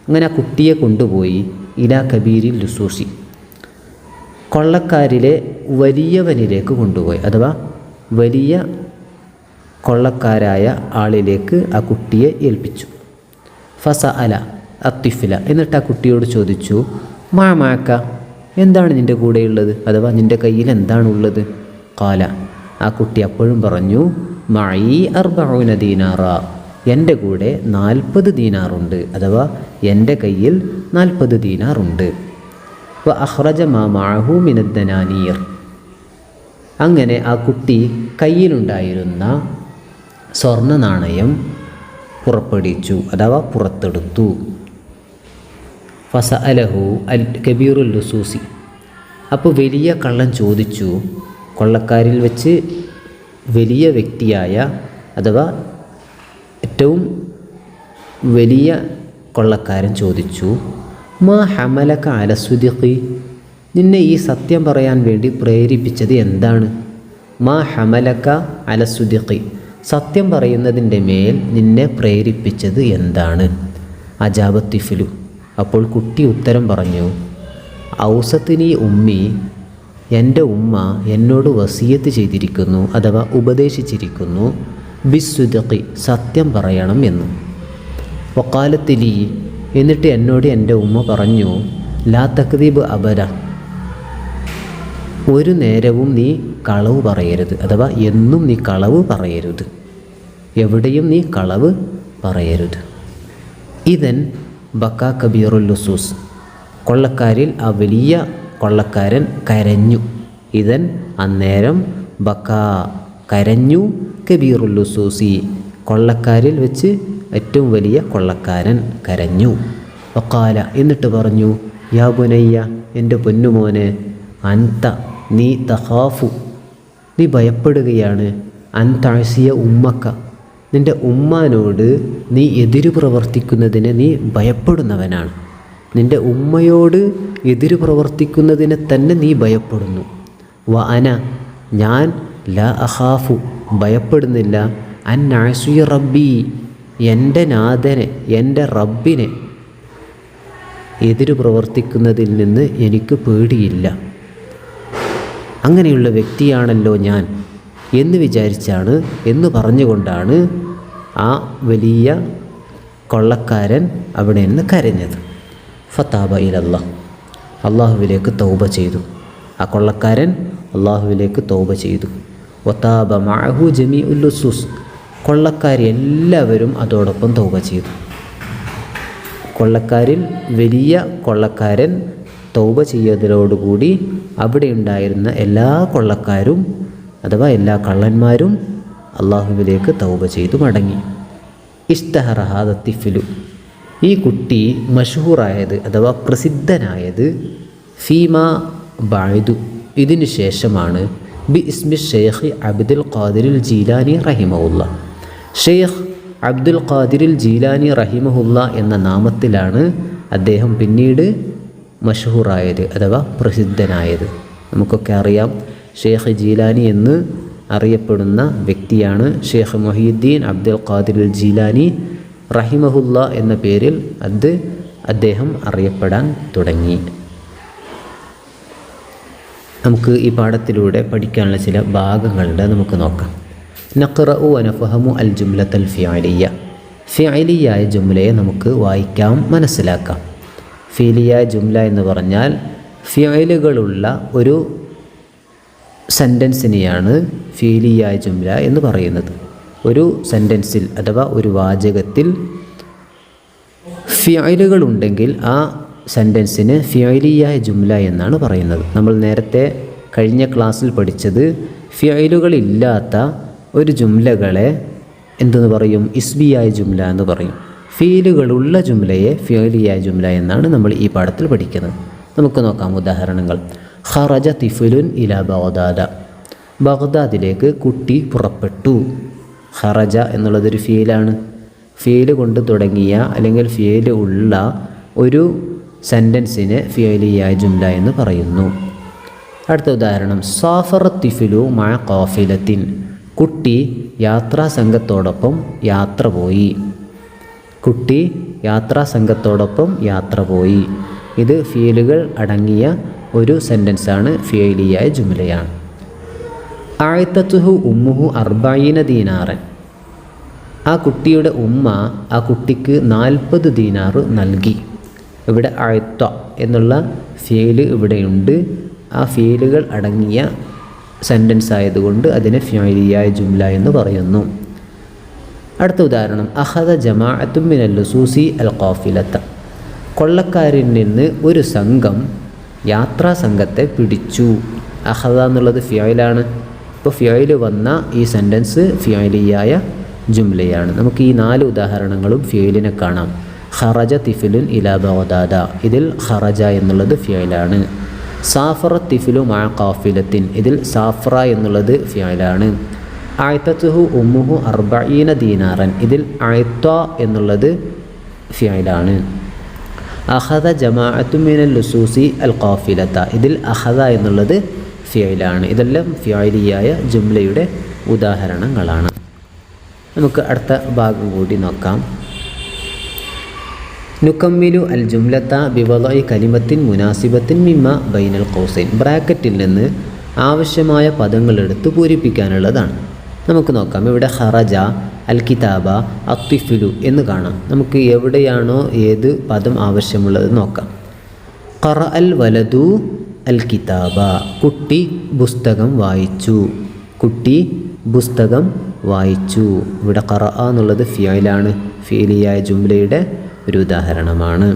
അങ്ങനെ ആ കുട്ടിയെ കൊണ്ടുപോയി ഇലാ കബീരിൽ ലുസൂസി, കൊള്ളക്കാരിലെ വലിയവനിലേക്ക് കൊണ്ടുപോയി, അഥവാ വലിയ കൊള്ളക്കാരായ ആളിലേക്ക് ആ കുട്ടിയെ ഏൽപ്പിച്ചു. ഫസ അല അത്തിഫില, എന്നിട്ട് ആ കുട്ടിയോട് ചോദിച്ചു, മാമാക്ക, എന്താണ് നിൻ്റെ കൂടെയുള്ളത്, അഥവാ നിൻ്റെ കയ്യിൽ എന്താണുള്ളത്. കാല, ആ കുട്ടി അപ്പോഴും പറഞ്ഞു, മഈ 40 ദീനാറ, എൻ്റെ കൂടെ 40 ദീനാറുണ്ട്, അഥവാ എൻ്റെ കയ്യിൽ 40 ദീനാറുണ്ട്. വ അഖ്റജ മാ മഅഹു മിനദ്ദനാനീർ, അങ്ങനെ ആ കുട്ടി കയ്യിലുണ്ടായിരുന്ന സ്വർണ്ണ നാണയം പുറപ്പെടുവിച്ചു അഥവാ പുറത്തെടുത്തു. ഫസഅലഹു അൽ കബീറുൽ ലുസൂസി, അപ്പോൾ വലിയ കള്ളൻ ചോദിച്ചു, കൊള്ളക്കാരിൽ വെച്ച് വലിയ വ്യക്തിയായ അഥവാ ഏറ്റവും വലിയ കൊള്ളക്കാരൻ ചോദിച്ചു, മാ ഹമലക അല സുദിഖി, നിന്നെ ഈ സത്യം പറയാൻ വേണ്ടി പ്രേരിപ്പിച്ചത് എന്താണ്? മാ ഹമലക അല സുദിഖി, സത്യം പറയുന്നതിൻ്റെ മേൽ നിന്നെ പ്രേരിപ്പിച്ചത് എന്താണ്? അജാബത്തിഫിലു, അപ്പോൾ കുട്ടി ഉത്തരം പറഞ്ഞു, ഔസത്തിനി ഉമ്മി, എൻ്റെ ഉമ്മ എന്നോട് വസിയത്ത് ചെയ്തിരിക്കുന്നു അഥവാ ഉപദേശിച്ചിരിക്കുന്നു, ബിസ്സുദഖി, സത്യം പറയണം എന്ന്. വക്കാലത്തിലി, എന്നിട്ട് എന്നോട് എൻ്റെ ഉമ്മ പറഞ്ഞു, ലാ തക്ദീബ് അബര, ഒരു നേരവും നീ കളവ് പറയരുത് അഥവാ എന്നും നീ കളവ് പറയരുത്, എവിടെയും നീ കളവ് പറയരുത്. ഇതൻ ബക്കാ കബീറുൽ ലുസൂസ്, കൊള്ളക്കാരിൽ ആ വലിയ കൊള്ളക്കാരൻ കരഞ്ഞു. ഇതൻ അന്നേരം ബക്കാ കരഞ്ഞു, കബീറുൽ ലുസൂസി, കൊള്ളക്കാരിൽ വെച്ച് ഏറ്റവും വലിയ കൊള്ളക്കാരൻ കരഞ്ഞു. വഖാല, എന്നിട്ട് പറഞ്ഞു, യാ ബുനയ്യ, എൻ്റെ പൊന്നുമോനെ, അൻത, നീ തഖാഫു, നീ ഭയപ്പെടുകയാണ്, അൻതഅസിയ ഉമ്മക്ക, നിൻ്റെ ഉമ്മാനോട് നീ എതിരു പ്രവർത്തിക്കുന്നതിന് നീ ഭയപ്പെടുന്നവനാണ്. നിൻ്റെ ഉമ്മയോട് എതിരു പ്രവർത്തിക്കുന്നതിനെ തന്നെ നീ ഭയപ്പെടുന്നു. വ അന, ഞാൻ, ലാ അഖാഫു, ഭയപ്പെടുന്നില്ല, അൻ അസിയ റബ്ബി, എൻ്റെ നാഥനെ, എൻ്റെ റബ്ബിനെ എതിരു പ്രവർത്തിക്കുന്നതിൽ നിന്ന് എനിക്ക് പേടിയില്ല. അങ്ങനെയുള്ള വ്യക്തിയാണല്ലോ ഞാൻ എന്ന് വിചാരിച്ചാണ്, എന്ന് പറഞ്ഞുകൊണ്ടാണ് ആ വലിയ കൊള്ളക്കാരൻ അവിടെ നിന്ന് കരഞ്ഞത്. ഫതാബ ഇലല്ലാഹ്, അള്ളാഹുവിലേക്ക് തൗബ ചെയ്തു. ആ കൊള്ളക്കാരൻ അള്ളാഹുവിലേക്ക് തൗബ ചെയ്തു. വതാബ മഅഹു ജമീഉൽ ലുസൂസ്, കൊള്ളക്കാരി എല്ലാവരും അതോടൊപ്പം തൗബ ചെയ്തു. കൊള്ളക്കാരിൽ വലിയ കൊള്ളക്കാരൻ തൗബ ചെയ്തതോടുകൂടി അവിടെ ഉണ്ടായിരുന്ന എല്ലാ കൊള്ളക്കാരും അഥവാ എല്ലാ കള്ളന്മാരും അള്ളാഹുവിലേക്ക് തൗബ ചെയ്തു മടങ്ങി. ഇസ്തഹറ ഹാദ തിഫ്ലു, ഈ കുട്ടി മഷ്ഹൂറായത് അഥവാ പ്രസിദ്ധനായത് ഫീമാ ബഅദു, ഇതിനു ശേഷമാണ്, ബി ഇസ്മി ഷെയ്ഖ് അബ്ദുൽ ഖാദിറിൽ ജീലാനി റഹിമഹുല്ല, ഷെയ്ഖ് അബ്ദുൽ ഖാദിറിൽ ജീലാനി റഹിമഹുല്ല എന്ന നാമത്തിലാണ് അദ്ദേഹം പിന്നീട് മഷ്ഹൂറായത് അഥവാ പ്രസിദ്ധനായത്. നമുക്കൊക്കെ അറിയാം, ഷെയ്ഖ് ജീലാനി എന്ന് അറിയപ്പെടുന്ന വ്യക്തിയാണ് ഷെയ്ഖ് മുഹീദ്ദീൻ അബ്ദുൽ ഖാദിറിൽ ജീലാനി റഹിമഹുല്ല എന്ന പേരിൽ അദ്ദേഹം അറിയപ്പെടാൻ തുടങ്ങി. നമുക്ക് ഈ പാഠത്തിലൂടെ പഠിക്കാനുള്ള ചില ഭാഗങ്ങളുടെ നമുക്ക് നോക്കാം. നഖ്റഉ വനഫഹമു അൽ ജുംലത്തൽ ഫിഅലിയ, ഫിഅലിയായ ജുംലയെ നമുക്ക് വായിക്കാം, മനസ്സിലാക്കാം. ഫിഅലിയായ ജുംല എന്ന് പറഞ്ഞാൽ ഫിഅലുകളുള്ള ഒരു സെൻറ്റൻസിനെയാണ് ഫിഅലിയായ ജുംല എന്ന് പറയുന്നത്. ഒരു സെൻറ്റൻസിൽ അഥവാ ഒരു വാചകത്തിൽ ഫിഅലുകളുണ്ടെങ്കിൽ ആ സെൻറ്റൻസിന് ഫിഅലിയായ ജുംല എന്നാണ് പറയുന്നത്. നമ്മൾ നേരത്തെ കഴിഞ്ഞ ക്ലാസ്സിൽ പഠിച്ചത് ഫിഅലുകളില്ലാത്ത ഒരു ജുംലകളെ എന്തെന്ന് പറയും? ഇസ്മിയായ ജുംല എന്ന് പറയും. ഫീലുകളുള്ള ജുംലയെ ഫിഅലിയായ ജുംല എന്നാണ് നമ്മൾ ഈ പാഠത്തിൽ പഠിക്കുന്നത്. നമുക്ക് നോക്കാം ഉദാഹരണങ്ങൾ. ഖറജ തിഫ്ലുൻ ഇലാ ബഗ്ദാദ, ബഗ്ദാദിലേക്ക് കുട്ടി പുറപ്പെട്ടു. ഖറജ എന്നുള്ളതൊരു ഫീലാണ്. ഫീല് കൊണ്ട് തുടങ്ങിയ അല്ലെങ്കിൽ ഫീല് ഉള്ള ഒരു സെൻറ്റൻസിനെ ഫിഅലിയായ ജുംല എന്ന് പറയുന്നു. അടുത്ത ഉദാഹരണം. സാഫറ തിഫ്ലു മഅ ഖാഫിലത്തിൻ, കുട്ടി യാത്രാ സംഘത്തോടൊപ്പം യാത്ര പോയി. കുട്ടി യാത്രാ സംഘത്തോടൊപ്പം യാത്ര പോയി. ഇത് ഫീലുകൾ അടങ്ങിയ ഒരു സെൻറ്റൻസാണ്, ഫിഅലിയായ ജുംലയാണ്. അഅതതുഹു ഉമ്മുഹു 40 ദീനാറൻ, ആ കുട്ടിയുടെ ഉമ്മ ആ കുട്ടിക്ക് 40 ദീനാർ നൽകി. ഇവിടെ അഅത എന്നുള്ള ഫീല് ഇവിടെയുണ്ട്. ആ ഫീലുകൾ അടങ്ങിയ സെൻറ്റൻസ് ആയതുകൊണ്ട് അതിനെ ഫിഅലിയായ ജുംല എന്ന് പറയുന്നു. അടുത്ത ഉദാഹരണം. അഖദ ജമാഅത്തും മിനൽ ലുസൂസി അൽ ഖാഫിലത, കൊള്ളക്കാരിൽ നിന്ന് ഒരു സംഘം യാത്രാ സംഘത്തെ പിടിച്ചു. അഖദ എന്നുള്ളത് ഫിഅലാണ്. ഇപ്പോൾ ഫിഅല് വന്ന ഈ സെൻറ്റൻസ് ഫിഅലിയായ ജുംലയാണ്. നമുക്ക് ഈ 4 ഉദാഹരണങ്ങളും ഫിയലിനെ കാണാം. ഖറജ തിഫിലുൻ ഇലാ ബഗ്ദാദ, ഇതിൽ ഖറജ എന്നുള്ളത് ഫിയലാണ്. സാഫറ തിഫിലു മഅ ഖാഫിലത്തിൻ, ഇതിൽ സാഫറ എന്നുള്ളത് ഫിയലാണ്. അഅതതുഹു ഉമ്മുഹു 40 ദീനാറൻ, ഇതിൽ അഅത എന്നുള്ളത് ഫിയലാണ്. അഖദ ജമാഅത്തു മിനൽ ലുസൂസി അൽ ഖാഫിലത, ഇതിൽ അഖദ എന്നുള്ളത് ഫിയലാണ്. ഇതെല്ലാം ഫിയലിയായ ജുംലയുടെ ഉദാഹരണങ്ങളാണ്. നമുക്ക് അടുത്ത ഭാഗം കൂടി നോക്കാം. നുക്കമ്മിലു അൽ ജുംലത ബിവളഇ കലിമത്തിൻ മുനാസിബത്തിൻ മിമ്മ ബൈനൽ ഖൗസൈൻ, ബ്രാക്കറ്റിൽ നിന്ന് ആവശ്യമായ പദങ്ങളെടുത്ത് പൂരിപ്പിക്കാനുള്ളതാണ്. നമുക്ക് നോക്കാം. ഇവിടെ ഖറജ, അൽ കിതാബ, അത്തിഫിലു എന്ന് കാണാം. നമുക്ക് എവിടെയാണോ ഏത് പദം ആവശ്യമുള്ളത് നോക്കാം. ഖറ അൽ വലദു അൽ കിതാബ, കുട്ടി പുസ്തകം വായിച്ചു. കുട്ടി പുസ്തകം വായിച്ചു. ഇവിടെ ഖറ എന്നുള്ളത് ഫിയലാണ്, ഫിയലിയായ ജുംലയുടെ ഒരു ഉദാഹരണമാണ്.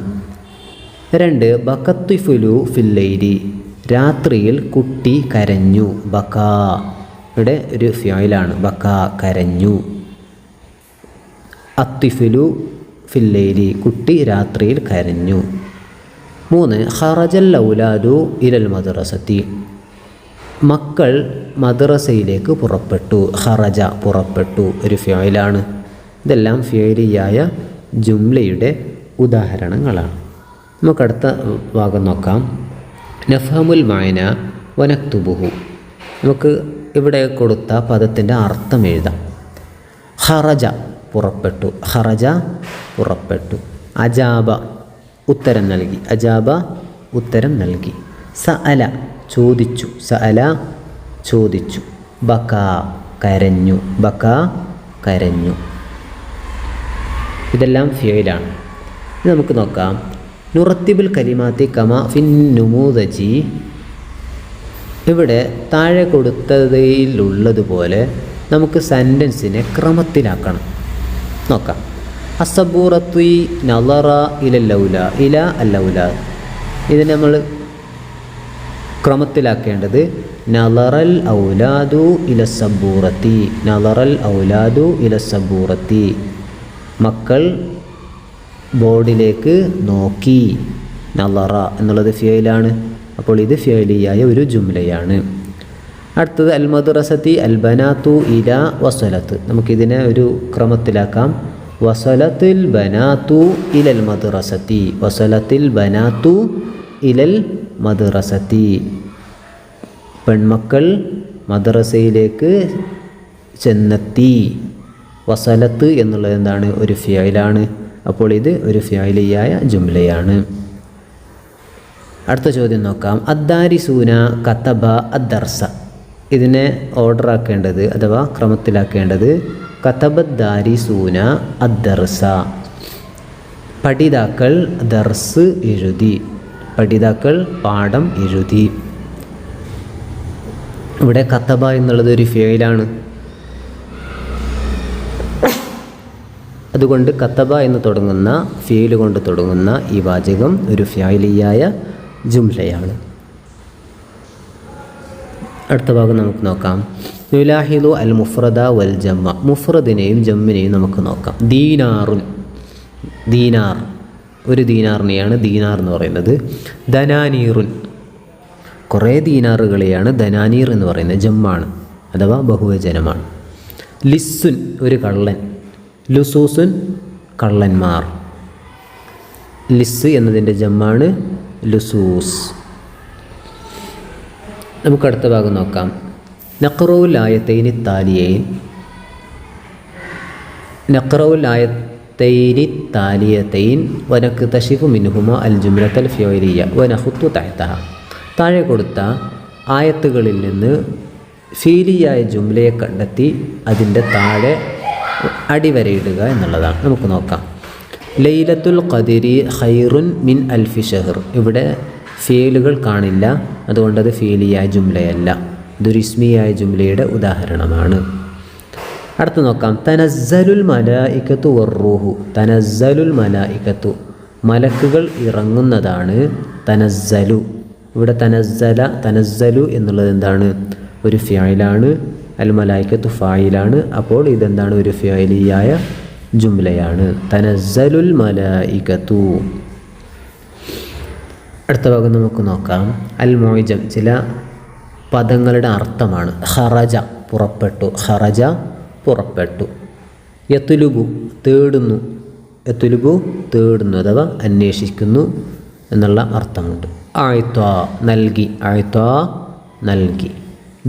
2 ബക്കത്തിഫുലു ഫില്ലൈലി, രാത്രിയിൽ കുട്ടി കരഞ്ഞു. ബക്കാ, ഇവിടെ ഒരു ഫിയലാണ്, ബക്കാ കരഞ്ഞു. അത്തിഫുലു ഫില്ലൈലി, കുട്ടി രാത്രിയിൽ കരഞ്ഞു. 3 ഖറജൽ ഔലാദു ഇലൽ മദ്റസത്തി, മക്കൾ മദ്രസയിലേക്ക് പുറപ്പെട്ടു. ഖറജ പുറപ്പെട്ടു, ഒരു ഫിയലാണ്. ഇതെല്ലാം ഫിയലിയായ ജുംലയുടെ ഉദാഹരണങ്ങളാണ്. നമുക്കടുത്ത ഭാഗം നോക്കാം. നഫ്ഹമുൽ മഅന വനക്തുബുഹു, നമുക്ക് ഇവിടെ കൊടുത്ത പദത്തിൻ്റെ അർത്ഥം എഴുതാം. ഖറജ പുറപ്പെട്ടു, ഖറജ പുറപ്പെട്ടു. അജാബ ഉത്തരം നൽകി, അജാബ ഉത്തരം നൽകി. സഅല ചോദിച്ചു, സഅല ചോദിച്ചു. ബക കരഞ്ഞു, ബക കരഞ്ഞു. ഇതെല്ലാം ഫിയലാണ്. ഇത് നമുക്ക് നോക്കാം. നുറത്തിബുൽ കലിമാത്തി കമാ ഫിൻ നുമൂദജി, ഇവിടെ താഴെ കൊടുത്തതിലുള്ളതുപോലെ നമുക്ക് സെൻറ്റൻസിനെ ക്രമത്തിലാക്കണം. നോക്കാം. അസബൂറത്തു നളറ ഇലല്ലൗല, ഇല അല്ലൗല, ഇതിനെ നമ്മൾ ക്രമത്തിലാക്കേണ്ടത് നളറൽ ഔലാദു ഇലസബൂറത്തി, നളറൽ ഔലാദു ഇലസബൂറത്തി, മക്കൾ ബോർഡിലേക്ക് നോക്കി. നളറ എന്നുള്ളത് ഫിയലാണ്, അപ്പോൾ ഇത് ഫിയലിയായ ഒരു ജുംലയാണ്. അടുത്തത് അൽ മദ്റസത്തി അൽ ബനാത്തു ഇല വസലത്ത്, നമുക്കിതിനെ ഒരു ക്രമത്തിലാക്കാം. വസലത്തിൽ ബനാത്തു ഇലൽ മദ്റസത്തി, വസലത്തിൽ ബനാത്തു ഇലൽ മദ്റസത്തി, പെൺമക്കൾ മദ്രസയിലേക്ക് ചെന്നെത്തി. വസലത്ത് എന്നുള്ളത് എന്താണ്? ഒരു ഫിയലാണ്, അപ്പോൾ ഇത് ഒരു ഫിയലിയായ ജുംലയാണ്. അടുത്ത ചോദ്യം നോക്കാം. അദ്ദാരിസൂന കതബ അദ്ദർസ, ഇതിനെ ഓർഡർ ആക്കേണ്ടത് അഥവാ ക്രമത്തിലാക്കേണ്ടത് കതബദ്ദാരിസൂന അദ്ദർസ, പഠിതാക്കൾ ദർസ് എഴുതി, പഠിതാക്കൾ പാഠം എഴുതി. ഇവിടെ കതബ എന്നുള്ളത് ഒരു ഫിയലാണ്, അതുകൊണ്ട് കതബ എന്ന് തുടങ്ങുന്ന ഫിയൽ കൊണ്ട് തുടങ്ങുന്ന ഈ വാചകം ഒരു ഫിയലിയായ ജുംലയാണ്. അടുത്ത ഭാഗം നമുക്ക് നോക്കാം. നുലാഹിദു അൽ മുഫ്രദ വൽ ജമ്മ, മുഫ്രദിനെയും ജമ്മിനെയും നമുക്ക് നോക്കാം. ദീനാറുൻ, ദീനാർ, ഒരു ദീനാറിനെയാണ് ദീനാർ എന്ന് പറയുന്നത്. ദനാനീറുൻ, കുറേ ദീനാറുകളെയാണ് ദനാനീർ എന്ന് പറയുന്നത്, ജമ്മാണ് അഥവാ ബഹുവചനമാണ്. ലിസ്സുൻ, ഒരു കള്ളൻ. ലുസൂസുൻ, കള്ളന്മാർ. ലിസ് എന്നതിൻ്റെ ജമ്മാണ് ലുസൂസ്. നമുക്ക് അടുത്ത ഭാഗം നോക്കാം. നഖ്റഉൽ ആയത്തൈനി താലിയൈൻ, നഖ്റഉൽ ആയത്തൈനി താലിയത്തൈൻ വനക്തശിഫു മിൻഹുമ അൽ ജുംലത്തൽ ഫിയലിയ വനഖുത്തു തഹ്തഹ, താഴെ കൊടുത്ത ആയത്തുകളിൽ നിന്ന് ഫീലിയായ ജുംലയെ കണ്ടെത്തി അതിൻ്റെ താഴെ അടിവരയിടുക എന്നുള്ളതാണ്. നമുക്ക് നോക്കാം. ലൈലത്തുൽ ഖദരി ഖൈറുൻ മിൻ അൽഫി ഷഹർ, ഇവിടെ ഫീലുകൾ കാണില്ല, അതുകൊണ്ടത് ഫീലിയായ ജുംലയല്ല, ഇതൊരു ഇസ്മിയായ ജുംലയുടെ ഉദാഹരണമാണ്. അടുത്ത് നോക്കാം. തനസ്സലുൽ മലായികത്തു വറൂഹു, തനസ്സലുൽ മലായികത്തു, മലക്കുകൾ ഇറങ്ങുന്നതാണ്. തനസ്സലു, ഇവിടെ തനസ്സല തനസ്സലു എന്നുള്ളത് എന്താണ്? ഒരു ഫിയലാണ്, അൽ മലായിക്കത്തു ഫായിലാണ്. അപ്പോൾ ഇതെന്താണ്? ഒരു ഫിഅലിയായ ജുംലയാണ്. തനസ്സലുൽ മലായിക്കത്തു. അടുത്ത ഭാഗം നമുക്ക് നോക്കാം. അൽ മുഅ്ജം ചില പദങ്ങളുടെ അർത്ഥമാണ്. ഖറജ പുറപ്പെട്ടു, ഖറജ പുറപ്പെട്ടു. യത്ലുബു തേടുന്നു, യത്ലുബു തേടുന്നു അഥവാ അന്വേഷിക്കുന്നു എന്നുള്ള അർത്ഥമുണ്ട്. അഅ്ത നൽകി, അഅ്ത നൽകി.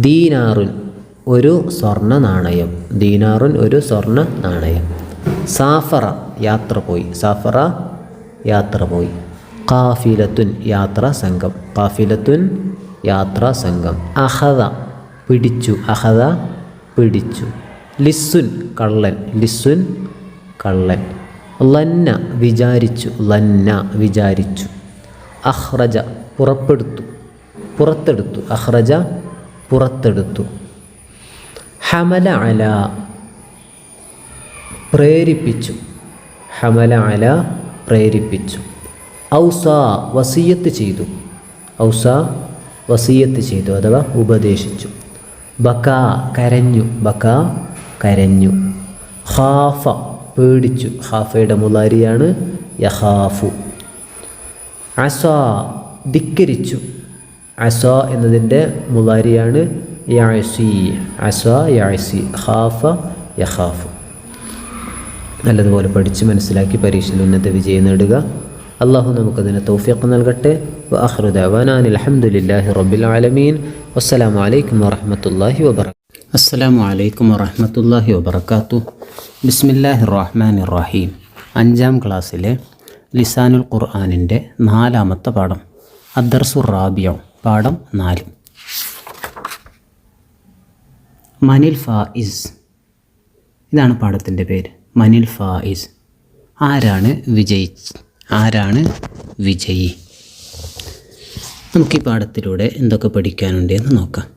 ദീനാറുൻ ഒരു സ്വർണ്ണ നാണയം, ദീനാറുൻ ഒരു സ്വർണ്ണ നാണയം. സാഫറ യാത്ര പോയി, സാഫറ യാത്ര പോയി. ഖാഫിലത്തുൻ യാത്രാ സംഘം, ഖാഫിലത്തുൻ യാത്രാ സംഘം. അഖദ പിടിച്ചു, അഖദ പിടിച്ചു. ലിസ്സുൻ കള്ളൻ, ലിസ്സുൻ കള്ളൻ. ലന്ന വിചാരിച്ചു, ലന്ന വിചാരിച്ചു. അഖ്റജ പുറപ്പെടുത്തു, പുറത്തെടുത്തു, അഖ്റജ പുറത്തെടുത്തു. ഹമല അല പ്രേരിപ്പിച്ചു, ഹമല അല പ്രേരിപ്പിച്ചു. ഔസ വസിയത്ത് ചെയ്തു, ഔസ വസിയത്ത് ചെയ്തു അഥവാ ഉപദേശിച്ചു. ബക കരഞ്ഞു, ബക കരഞ്ഞു. ഖാഫ പേടിച്ചു, ഖാഫയുടെ മുളാരിയാണ് യഖാഫു. അസ ധിക്കരിച്ചു, അസ എന്നതിൻ്റെ മുളാരിയാണ് യഅസി, അസ യഅസി. ഖാഫ യഖാഫു. നല്ലതുപോലെ പഠിച്ച് മനസ്സിലാക്കി പരീക്ഷയിൽ ഉന്നത വിജയം നേടുക. അള്ളാഹു നമുക്കതിന് തൗഫീഖ് നൽകട്ടെ. വആഖിറു ദഅവാനാ അൽഹംദുലില്ലാഹി റബ്ബിൽ ആലമീൻ. വസ്സലാമു അലൈക്കും വറഹ്മത്തുള്ളാഹി വബറകാതുഹു. അസ്സലാമു അലൈക്കും വറഹ്മത്തുള്ളാഹി വബറകാതുഹു. ബിസ്മില്ലാഹിർ റഹ്മാനിർ റഹീം. 5ാം ക്ലാസ്സിലെ ലിസാനുൽ ഖുർആനിൻ്റെ 4ാമത്തെ പാഠം അദ്ദർസുർ റാബിഉ, പാഠം 4. മനിൽ ഫായിസ്, ഇതാണ് പാഠത്തിൻ്റെ പേര്. മനിൽ ഫായിസ്, ആരാണ് വിജയി? നമുക്ക് ഈ പാഠത്തിലൂടെ എന്തൊക്കെ പഠിക്കാനുണ്ട് എന്ന് നോക്കാം.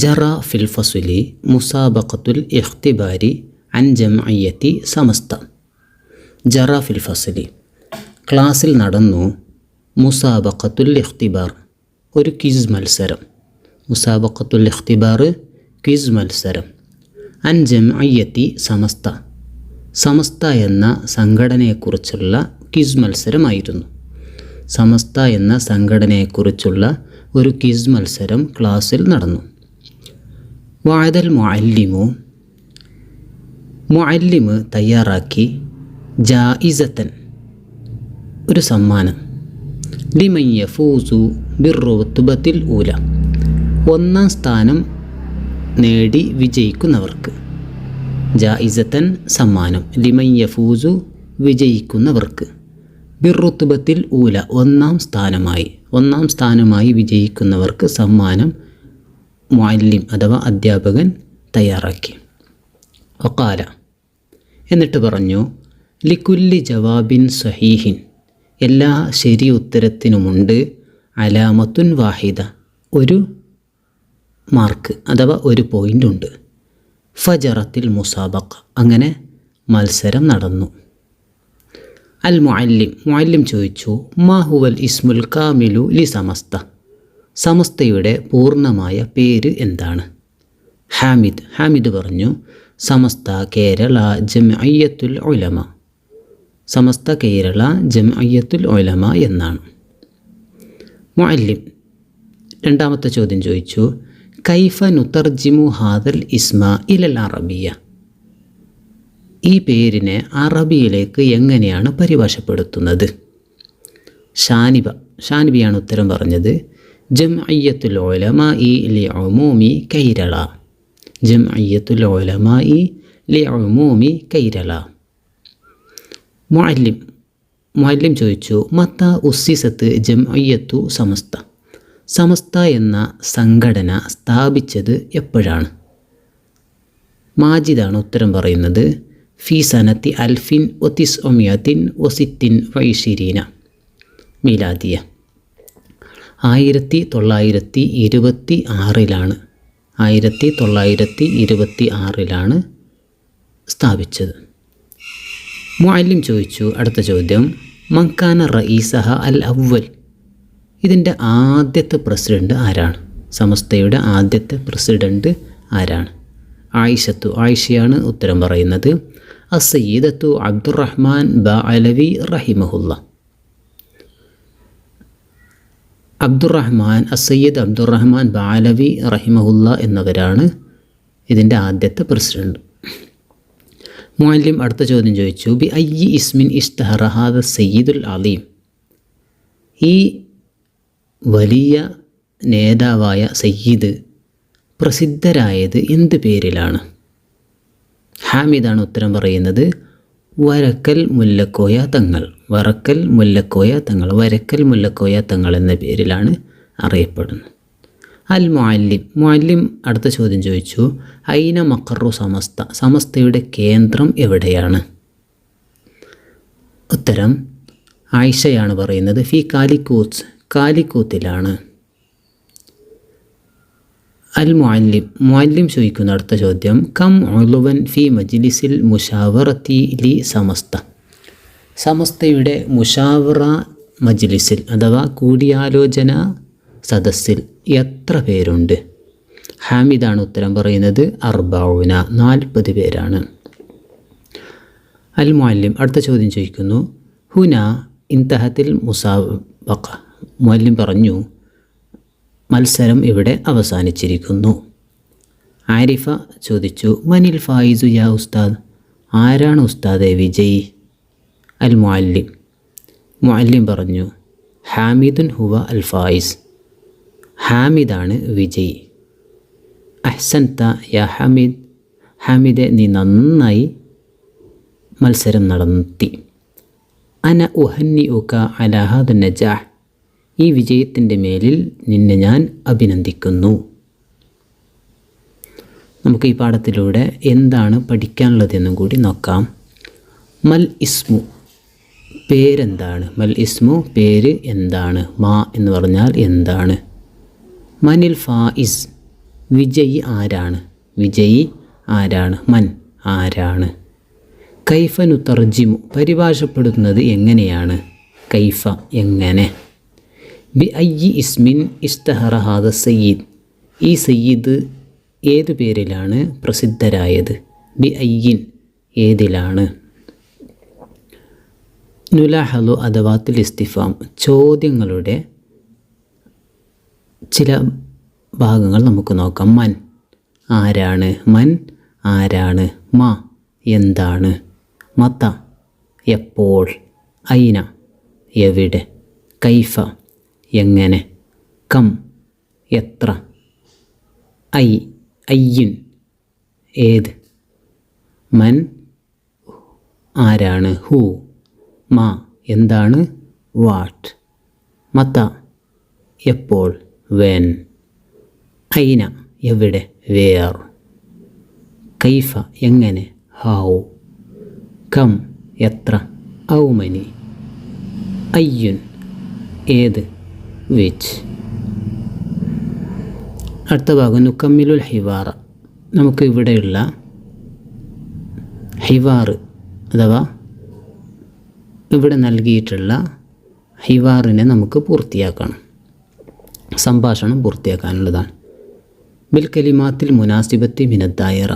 ജറ ഫിൽ ഫസ്ലി മുസാബഖത്തുൽ ഇഖ്തിബാരി അൻ ജംഇയ്യത്തി സമസ്ത. ജറ ഫിൽ ഫസ്ലി ക്ലാസ്സിൽ നടന്നു. മുസാബഖത്തുൽ ഇഖ്തിബാർ ഒരു ക്വിസ് മത്സരം. മുസാബഖത്തുൽ ഇഖ്തിബാർ ക്വിസ് മത്സരം. അൻ ജംഇയ്യത്തി സമസ്ത, സമസ്ത എന്ന സംഘടനയെക്കുറിച്ചുള്ള ക്വിസ് മത്സരമായിരുന്നു. സമസ്ത എന്ന സംഘടനയെക്കുറിച്ചുള്ള ഒരു ക്വിസ് മത്സരം ക്ലാസ്സിൽ നടന്നു. വഅദൽ മുഅല്ലിമു, മുഅല്ലിമ് തയ്യാറാക്കി. ജായിസത്തൻ ഒരു സമ്മാനം. ലിമൻ യഫൂസു ബിർറുത്ബത്തിൽ ഊല 1ാം സ്ഥാനം നേടി വിജയിക്കുന്നവർക്ക്. ജായിസത്തൻ സമ്മാനം. ലിമൻ യഫൂസു വിജയിക്കുന്നവർക്ക്. ബിർറുത്ബത്തിൽ ഊല 1ാം സ്ഥാനമായി വിജയിക്കുന്നവർക്ക് സമ്മാനം മുഅല്ലിം അഥവാ അധ്യാപകൻ തയ്യാറാക്കി. വഖാല എന്നിട്ട് പറഞ്ഞു. ലികുല്ലി ജവാബിൻ സഹീഹിൻ എല്ലാ ശരി ഉത്തരത്തിനുമുണ്ട് അലാമത്തുൻ വാഹിദ ഒരു മാർക്ക് അഥവാ ഒരു പോയിൻ്റ് ഉണ്ട്. ഫജറത്തിൽ മുസാബഖ അങ്ങനെ മത്സരം നടന്നു. അൽ മുഅല്ലിം ചോദിച്ചു. മാ ഹുവൽ ഇസ്മുൽ കാമിലു ലി സമസ്ത സമസ്തയുടെ പൂർണ്ണമായ പേര് എന്താണ്? ഹാമിദ് പറഞ്ഞു. സമസ്ത കേരള ജംഇയ്യത്തുൽ ഉലമ, സമസ്ത കേരള ജംഇയ്യത്തുൽ ഉലമ എന്നാണ്. മുഅല്ലിം 2ാമത്തെ ചോദ്യം ചോദിച്ചു. കൈഫ നുതർജിമു ഹാദൽ ഇസ്മ ഇലൽ അറബിയ ഈ പേരിനെ അറബിയിലേക്ക് എങ്ങനെയാണ് പരിഭാഷപ്പെടുത്തുന്നത്? ഷാനിബിയാണ് ഉത്തരം പറഞ്ഞത്. ജംഇയ്യത്തുൽ ഉലമാഇ ലിഉമൂമി കൈരള, ജംഇയ്യത്തുൽ ഉലമാഇ ലിഉമൂമി കൈരള. മുഅല്ലിം ചോദിച്ചു. മത്ത ഉസ്സിസത്ത് ജംഇയ്യത്തു സമസ്ത സമസ്ത എന്ന സംഘടന സ്ഥാപിച്ചത് എപ്പോഴാണ്? മാജിദാണ് ഉത്തരം പറയുന്നത്. ഫി സനത്തി 1926 മീലാദിയ 1926 സ്ഥാപിച്ചത്. മുഅല്ലിം ചോദിച്ചു. അടുത്ത ചോദ്യം. മൻകാന റഈസഹ അൽ അവ്വൽ ഇതിൻ്റെ ആദ്യത്തെ പ്രസിഡന്റ് ആരാണ്? സമസ്തയുടെ ആദ്യത്തെ പ്രസിഡൻറ്റ് ആരാണ്? ആയിഷയാണ് ഉത്തരം പറയുന്നത്. അസ്സയ്യിദത്തു അബ്ദുറഹ്മാൻ ബഅലവി റഹിമഹുല്ല. അസ്സയ്യിദ് അബ്ദുറഹ്മാൻ ബഅലവി റഹിമഹുല്ല എന്നവരാണ് ഇതിൻ്റെ ആദ്യത്തെ പ്രസിഡൻറ്റ്. മുഅല്ലിം അടുത്ത ചോദ്യം ചോദിച്ചു, ബി അയ്യി ഇസ്മിൻ ഇസ്തഹറ ഹാദ സയ്യിദുൽ അലീം. ഈ വലിയ നേതാവായ സയ്യിദ് പ്രസിദ്ധരായത് എന്ത് പേരിലാണ്? ഹാമിദാണ് ഉത്തരം പറയുന്നത്. വരക്കൽ മുല്ലക്കോയ തങ്ങൾ എന്ന പേരിലാണ് അറിയപ്പെടുന്നത്. അൽ മുഅല്ലിം അടുത്ത ചോദ്യം ചോദിച്ചു, ഐന മഖറു സമസ്തയുടെ കേന്ദ്രം എവിടെയാണ്? ഉത്തരം ആയിഷയാണ് പറയുന്നത്. ഫി കാലിക്കൂത്തിലാണ്. അൽ മുഅല്ലിം ചോദിക്കുന്ന അടുത്ത ചോദ്യം, കം ഉളുവൻ ഫി മജ്ലിസിൽ മുഷാവറത്തി ലി സമസ്തയുടെ മുഷാവറ മജ്ലിസിൽ അഥവാ കൂടിയാലോചന സദസ്സിൽ എത്ര പേരുണ്ട്? ഹാമിദാണ് ഉത്തരം പറയുന്നത്. 40 പേരാണ്. അൽ മുഅല്ലിം അടുത്ത ചോദ്യം ചോദിക്കുന്നു, ഹുന ഇൻതഹത്തിൽ മുസാബഖ. മുഅല്ലിം പറഞ്ഞു, മത്സരം ഇവിടെ അവസാനിച്ചിരിക്കുന്നു. ആരിഫ ചോദിച്ചു, മനിൽ ഫായിസു യാ ഉസ്താദ്. ആരാണ് ഉസ്താദെ വിജയി? അൽ മുഅല്ലിം പറഞ്ഞു, ഹാമിദുൻ ഹുവ അൽ ഫായിസ്. ഹാമിദാണ് വിജയി. അഹ്സൻത യാ ഹാമിദെ നീ നന്നായി മത്സരം നടത്തി. അന ഉഹന്നിഉക അലാ ഹാദ നജാഹ്. ഈ വിജയത്തിൻ്റെ മേലിൽ നിന്നെ ഞാൻ അഭിനന്ദിക്കുന്നു. നമുക്ക് ഈ പാഠത്തിലൂടെ എന്താണ് പഠിക്കാനുള്ളതെന്നും കൂടി നോക്കാം. മൽ ഇസ്മു പേരെന്താണ്? പേര് എന്താണ്? മാ എന്ന് പറഞ്ഞാൽ എന്താണ്? മനിൽ ഫായിസ് വിജയി ആരാണ്? മൻ ആരാണ്? കൈഫ നുതർജിമു പരിഭാഷപ്പെടുത്തുന്നത് എങ്ങനെയാണ്? കൈഫ എങ്ങനെ? ബി അയ്യി ഇസ്മിൻ ഇസ്തഹറ ഹാദ സയ്യിദ്. ഈ സയ്യിദ് ഏതു പേരിലാണ് പ്രസിദ്ധരായത്? ബി അയ്യിൻ ഏതിലാണ്? നുലാഹലു അദവാത്തുൽ ഇസ്തിഫാം ചോദ്യങ്ങളുടെ ചില ഭാഗങ്ങൾ നമുക്ക് നോക്കാം. മൻ ആരാണ്? മാ എന്താണ്? മത എപ്പോൾ? ഐന എവിടെ? കൈഫ എങ്ങനെ? കം എത്ര? അയ്യുൻ ഏത്? മൻ ആരാണ്? ഹു മാ എന്താണ്? വാട്ട്? മത എപ്പോൾ? വെൻ? ഐന എവിടെ? വേർ? കൈഫ എങ്ങനെ? ഹൗ? കം എത്ര? ഔ മനി? അയ്യുൻ ഏത്? വിച്ച്? അടുത്ത ഭാഗം നുക്കമ്മിലുൽ ഹിവാറ. നമുക്ക് ഇവിടെയുള്ള ഹിവാർ അഥവാ ഇവിടെ നൽകിയിട്ടുള്ള ഹിവാറിനെ നമുക്ക് പൂർത്തിയാക്കണം. സംഭാഷണം പൂർത്തിയാക്കാനുള്ളതാണ്. ബിൽ കലിമാത്തിൽ മുനാസിബത്തി മിനദ്ദായിറ.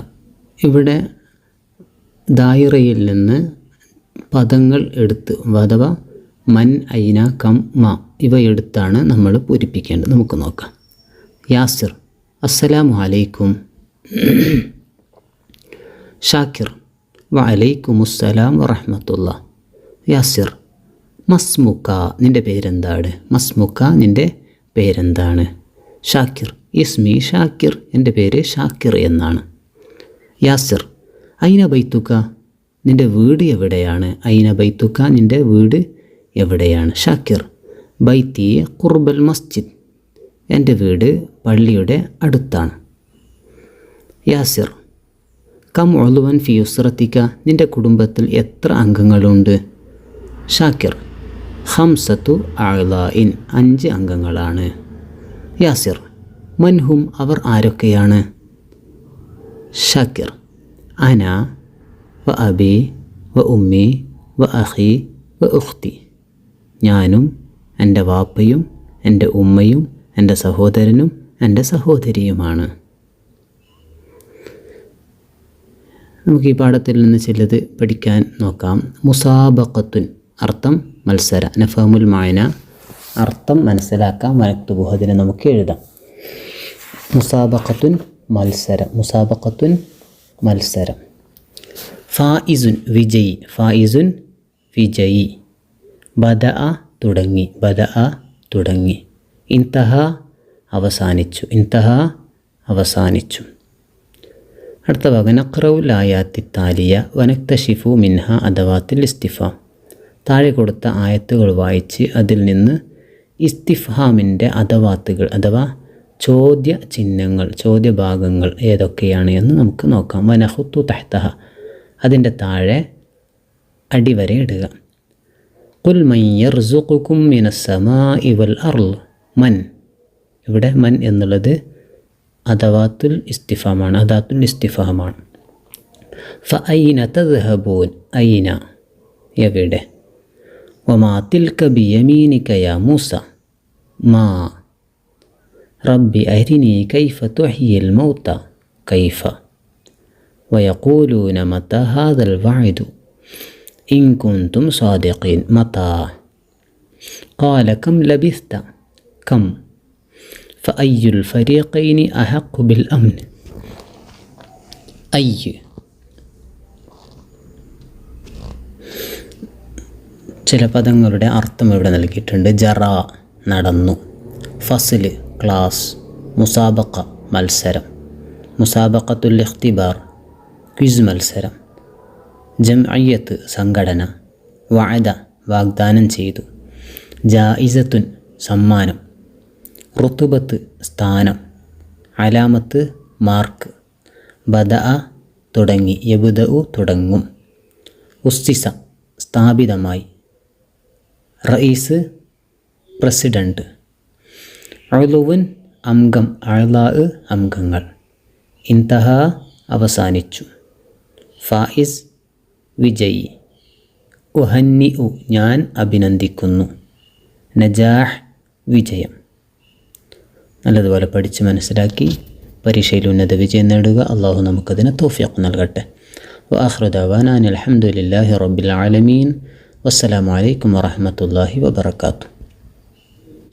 ഇവിടെ ദായിറയിൽ നിന്ന് പദങ്ങൾ എടുത്ത് അഥവാ മൻ ഐന കം മാ ഇവ എടുത്താണ് നമ്മൾ പൂരിപ്പിക്കേണ്ടത്. നമുക്ക് നോക്കാം. യാസിർ അസ്സലാമു അലൈക്കും. ഷാക്കിർ വഅലൈക്കുമുസ്സലാം വറഹ്മത്തുള്ളാഹ്. യാസിർ മസ്മുക്ക നിൻ്റെ പേരെന്താണ്? ഷാക്കിർ ഇസ്മി ഷാക്കിർ എൻ്റെ പേര് ഷാക്കിർ എന്നാണ്. യാസിർ ഐന ബൈത്തുക നിൻ്റെ വീട് എവിടെയാണ്? നിൻ്റെ വീട് എവിടെയാണ്? ഷാക്കിർ ബൈത്തി ഖുർബൽ മസ്ജിദ് എൻ്റെ വീട് പള്ളിയുടെ അടുത്താണ്. യാസിർ കം ഉളുവൻ ഫി ഉസ്റത്തിക നിൻ്റെ കുടുംബത്തിൽ എത്ര അംഗങ്ങളുണ്ട്? ഷാക്കിർ ഖംസത്തു അഅ്ലാഇൻ 5 അംഗങ്ങളാണ്. യാസിർ മൻഹും അവർ ആരൊക്കെയാണ്? ഷാക്കിർ അന വ അബി വ ഉമ്മി വ അഖി വ ഉഖ്തി ഞാനും എൻ്റെ വാപ്പയും എൻ്റെ ഉമ്മയും എൻ്റെ സഹോദരനും എൻ്റെ സഹോദരിയുമാണ്. നമുക്ക് ഈ പാഠത്തിൽ നിന്ന് ചിലത് പഠിക്കാൻ നോക്കാം. മുസാബഖത്തുൻ അർത്ഥം മത്സര, നഫഹമുൽ മായന അർത്ഥം മനസ്സിലാക്കാം. മനക്തുബു അതിനെ നമുക്ക് എഴുതാം. മുസാബഖത്തുൻ മത്സരം, മുസാബഖത്തുൻ മത്സരം. ഫായിസുൻ വിജയി, ഫായിസുൻ വിജയി. ബദഅ തുടങ്ങി, ബദഅ തുടങ്ങി. ഇൻതഹ അവസാനിച്ചു, ഇൻതഹ അവസാനിച്ചു. അടുത്ത ഭാഗം നഖ്റഉൽ ആയാത്തി താലിയ വനക്തശിഫു മിൻഹ അദവാത്തിൽ ഇസ്തിഫാം. താഴെ കൊടുത്ത ആയത്തുകൾ വായിച്ച് അതിൽ നിന്ന് ഇസ്തിഫാമിൻ്റെ അദവാത്തുകൾ അഥവാ ചോദ്യ ചിഹ്നങ്ങൾ, ചോദ്യഭാഗങ്ങൾ ഏതൊക്കെയാണ് എന്ന് നമുക്ക് നോക്കാം. വനഖുത്തു തഹ്തഹ അതിൻ്റെ താഴെ അടിവരെ ഇടുക. ഖുൽ മൻ യർസുഖുകും മിനസ്സമാഇ വൽ അർള്. മൻ, ഇവിടെ മൻ എന്നുള്ളത് അദവാത്തുൽ ഇസ്തിഫാമാണ്, അദാത്തുൽ ഇസ്തിഫാമാണ്. ഫഅയ്ന തദ്ഹബൂൻ, അയ്ന എവിടെ. വമാ തിൽക ബിയമീനിക യാ മൂസ, മാ. റബ്ബി അരിനി കൈഫ തുഹ്യിൽ മൗത, കൈഫ. വയഖൂലൂന മതാ ഹാദൽ വഅദു ഇൻ കുൻതും സാദിഖീൻ, മതാ. ഖാല കം ലബിസ്ത, കം. ഫഅയ്യുൽ ഫരീഖൈനി അഹഖു ബിൽ അംൻ, അയ്യ്. ചില പദങ്ങളുടെ അർത്ഥം ഇവിടെ നൽകിയിട്ടുണ്ട്. ജറ നടന്നു, ഫസ്ല് ക്ലാസ്, മുസാബഖ മത്സരം, മുസാബഖത്തുൽ ഇഖ്തിബാർ ക്വിസ് മത്സരം, ജംഇയ്യത്ത് സംഘടന, വഅദ വാഗ്ദാനം ചെയ്തു, ജായിസത്തുൻ സമ്മാനം, റുതുബത്ത് സ്ഥാനം, അലാമത്ത് മാർക്ക്, ബദഅ തുടങ്ങി, യബ്ദഉ തുടങ്ങും, ഉസ്സിസ സ്ഥാപിതമായി, റഈസ് പ്രസിഡന്റ്, ഉളുവുൻ അംഗം, അഅ്ലാ അംഗങ്ങൾ, ഇൻതഹ അവസാനിച്ചു, ഫായിസ് വിജയി, ഉഹന്നിഉ ഞാൻ അഭിനന്ദിക്കുന്നു, നജാഹ് വിജയം. നല്ലതുപോലെ പഠിച്ച് മനസ്സിലാക്കി പരീക്ഷയിൽ ഉന്നത വിജയം നേടുക. അള്ളാഹു നമുക്കതിന് തൗഫീഖ് നൽകട്ടെ. വആഖിറു ദഅവാനാ അൽഹംദുലില്ലാഹി റബ്ബിൽ ആലമീൻ. വസ്സലാമു അലൈക്കും വറഹ്മത്തുള്ളാഹി വബറകാതുഹു.